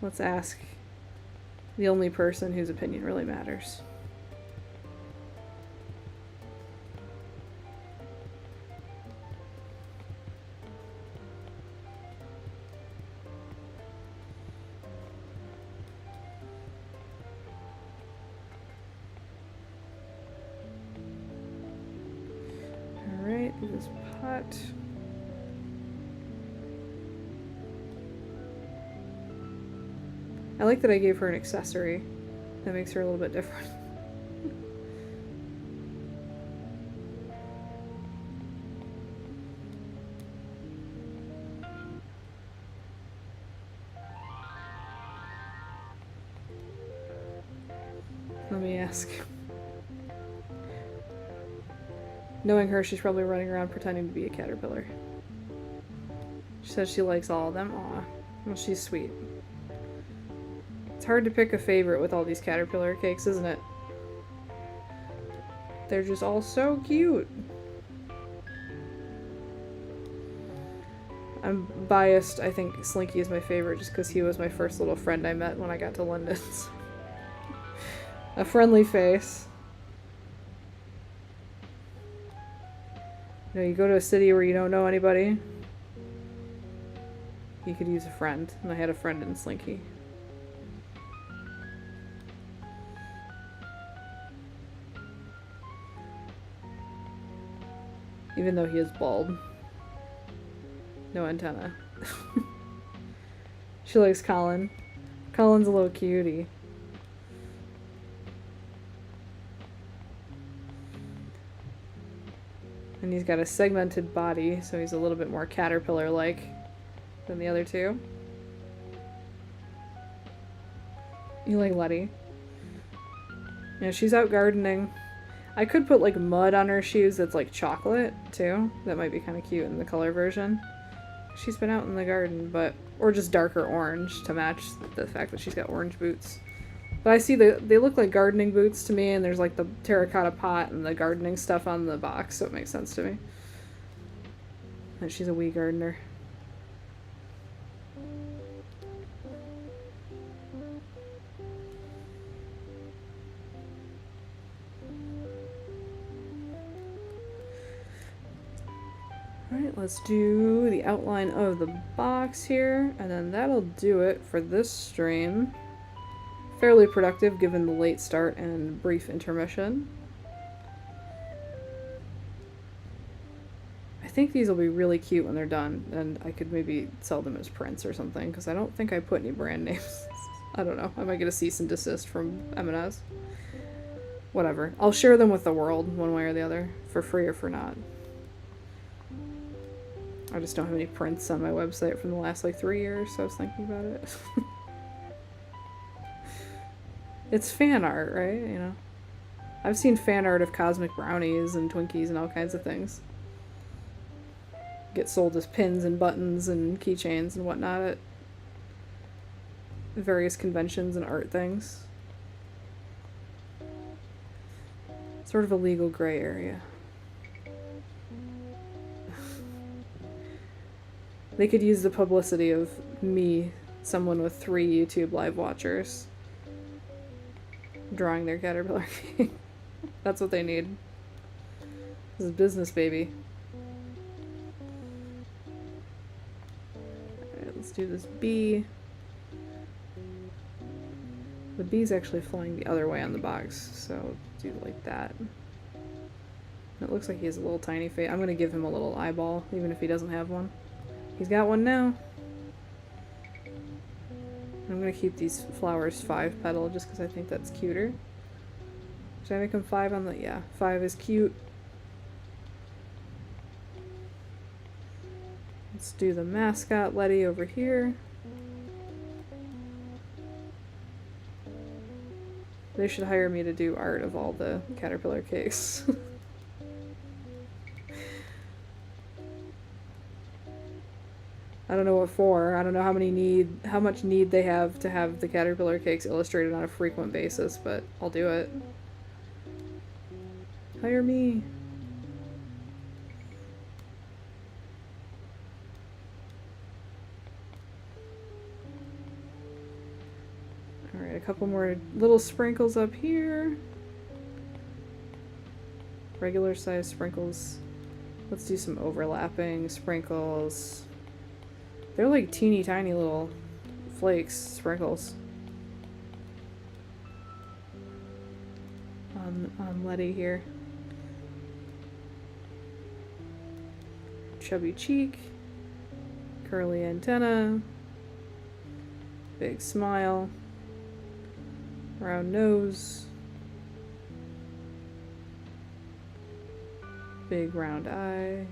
Speaker 1: Let's ask the only person whose opinion really matters. Alright, this pot. I like that I gave her an accessory. That makes her a little bit different. Let me ask. Knowing her, she's probably running around pretending to be a caterpillar. She says she likes all of them. Aw. Well, she's sweet. It's hard to pick a favorite with all these caterpillar cakes, isn't it? They're just all so cute. I'm biased. I think Slinky is my favorite just because he was my first little friend I met when I got to London. A friendly face. You know, you go to a city where you don't know anybody. You could use a friend. And I had a friend in Slinky. Even though he is bald. No antenna. She likes Colin. Colin's a little cutie. And he's got a segmented body, so he's a little bit more caterpillar-like than the other two. You like Letty? Yeah, she's out gardening. I could put like mud on her shoes that's like chocolate too. That might be kind of cute in the color version. She's been out in the garden, but or just darker orange to match the fact that she's got orange boots. But I see they look like gardening boots to me, and there's like the terracotta pot and the gardening stuff on the box, so it makes sense to me. And she's a wee gardener. Alright, let's do the outline of the box here, and then that'll do it for this stream. Fairly productive given the late start and brief intermission. I think these will be really cute when they're done, and I could maybe sell them as prints or something, because I don't think I put any brand names. I don't know, I might get a cease and desist from M&S. Whatever. I'll share them with the world, one way or the other, for free or for not. I just don't have any prints on my website from the last like 3 years, so I was thinking about it. It's fan art, right? You know? I've seen fan art of cosmic brownies and Twinkies and all kinds of things. Get sold as pins and buttons and keychains and whatnot at various conventions and art things. Sort of a legal gray area. They could use the publicity of me, someone with 3 YouTube live watchers, drawing their caterpillar cake. That's what they need. This is business, baby. Alright, let's do this bee. The bee's actually flying the other way on the box, so do it like that. It looks like he has a little tiny face. I'm gonna give him a little eyeball, even if he doesn't have one. He's got one now. I'm gonna keep these flowers 5 petal just because I think that's cuter. Should I make them 5 on the... yeah, 5 is cute. Let's do the mascot Letty over here. They should hire me to do art of all the caterpillar cakes. I don't know what for. I don't know how much need they have to have the caterpillar cakes illustrated on a frequent basis, but I'll do it. Hire me. Alright, a couple more little sprinkles up here. Regular size sprinkles. Let's do some overlapping sprinkles. They're like teeny tiny little flakes, sprinkles. On Letty here. Chubby cheek. Curly antenna. Big smile. Round nose. Big round eye.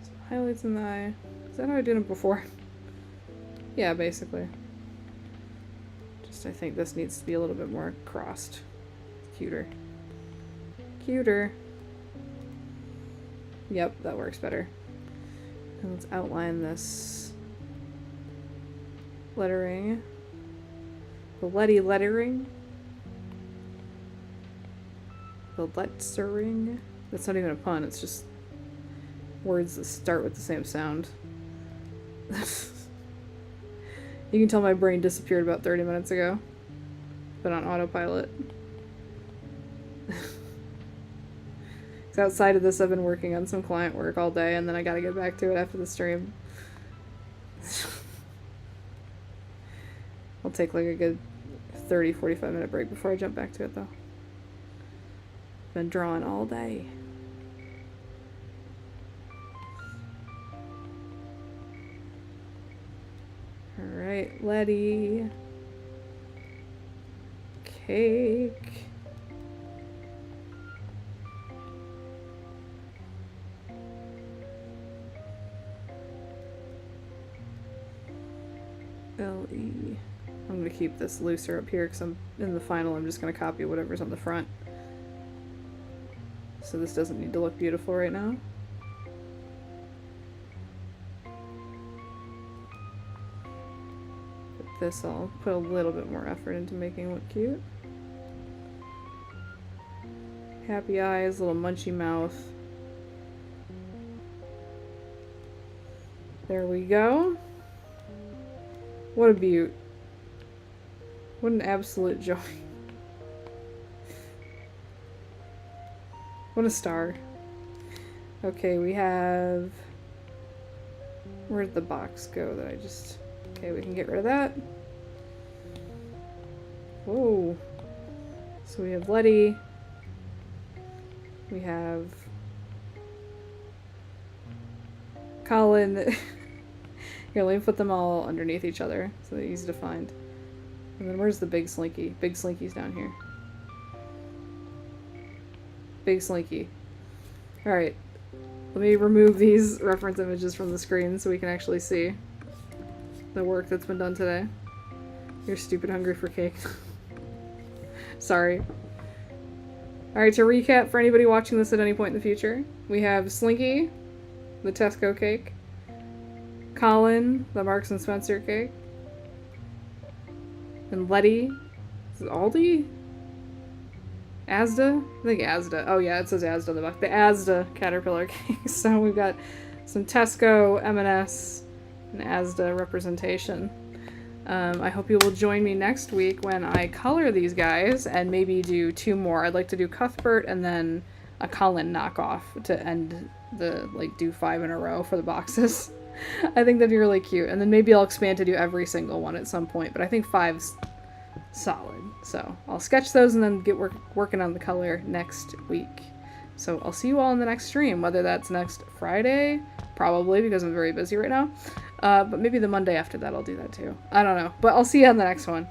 Speaker 1: Some highlights in the eye. Is that how I did it before? Yeah, basically. Just I think this needs to be a little bit more crossed. Cuter. Cuter. Yep, that works better. And let's outline this lettering. The Letty lettering. The lettering. That's not even a pun, it's just words that start with the same sound. You can tell my brain disappeared about 30 minutes ago. Been on autopilot. Outside of this, I've been working on some client work all day, and then I gotta get back to it after the stream. I'll take like a good 30-45 minute break before I jump back to it, though. Been drawing all day. Alright, Letty. Cake. L-E. I'm going to keep this looser up here because I'm in the final. I'm just going to copy whatever's on the front. So this doesn't need to look beautiful right now. But this I'll put a little bit more effort into making look cute. Happy eyes, little munchy mouth. There we go. What a beaut. What an absolute joy. What a star. Okay, we have... Where'd the box go that I just... Okay, we can get rid of that. Whoa. So we have Letty. We have... Colin. Here, let me put them all underneath each other so they're easy to find. And then where's the Big Slinky? Big Slinky's down here. Big Slinky. Alright. Let me remove these reference images from the screen so we can actually see the work that's been done today. You're stupid hungry for cake. Sorry. Alright, to recap for anybody watching this at any point in the future, we have Slinky, the Tesco cake. Colin, the Marks and Spencer cake. And Letty. Is it Aldi? Asda? I think Asda. Oh yeah, it says Asda on the back. The Asda caterpillar cake. So we've got some Tesco, M&S, and Asda representation. I hope you will join me next week when I color these guys and maybe do 2 more. I'd like to do Cuthbert and then a Colin knockoff to end the, do 5 in a row for the boxes. I think that'd be really cute. And then maybe I'll expand to do every single one at some point, but I think 5's solid. So I'll sketch those and then get working on the color next week. So I'll see you all in the next stream, whether that's next Friday, probably because I'm very busy right now. But maybe the Monday after that I'll do that too. I don't know, but I'll see you on the next one.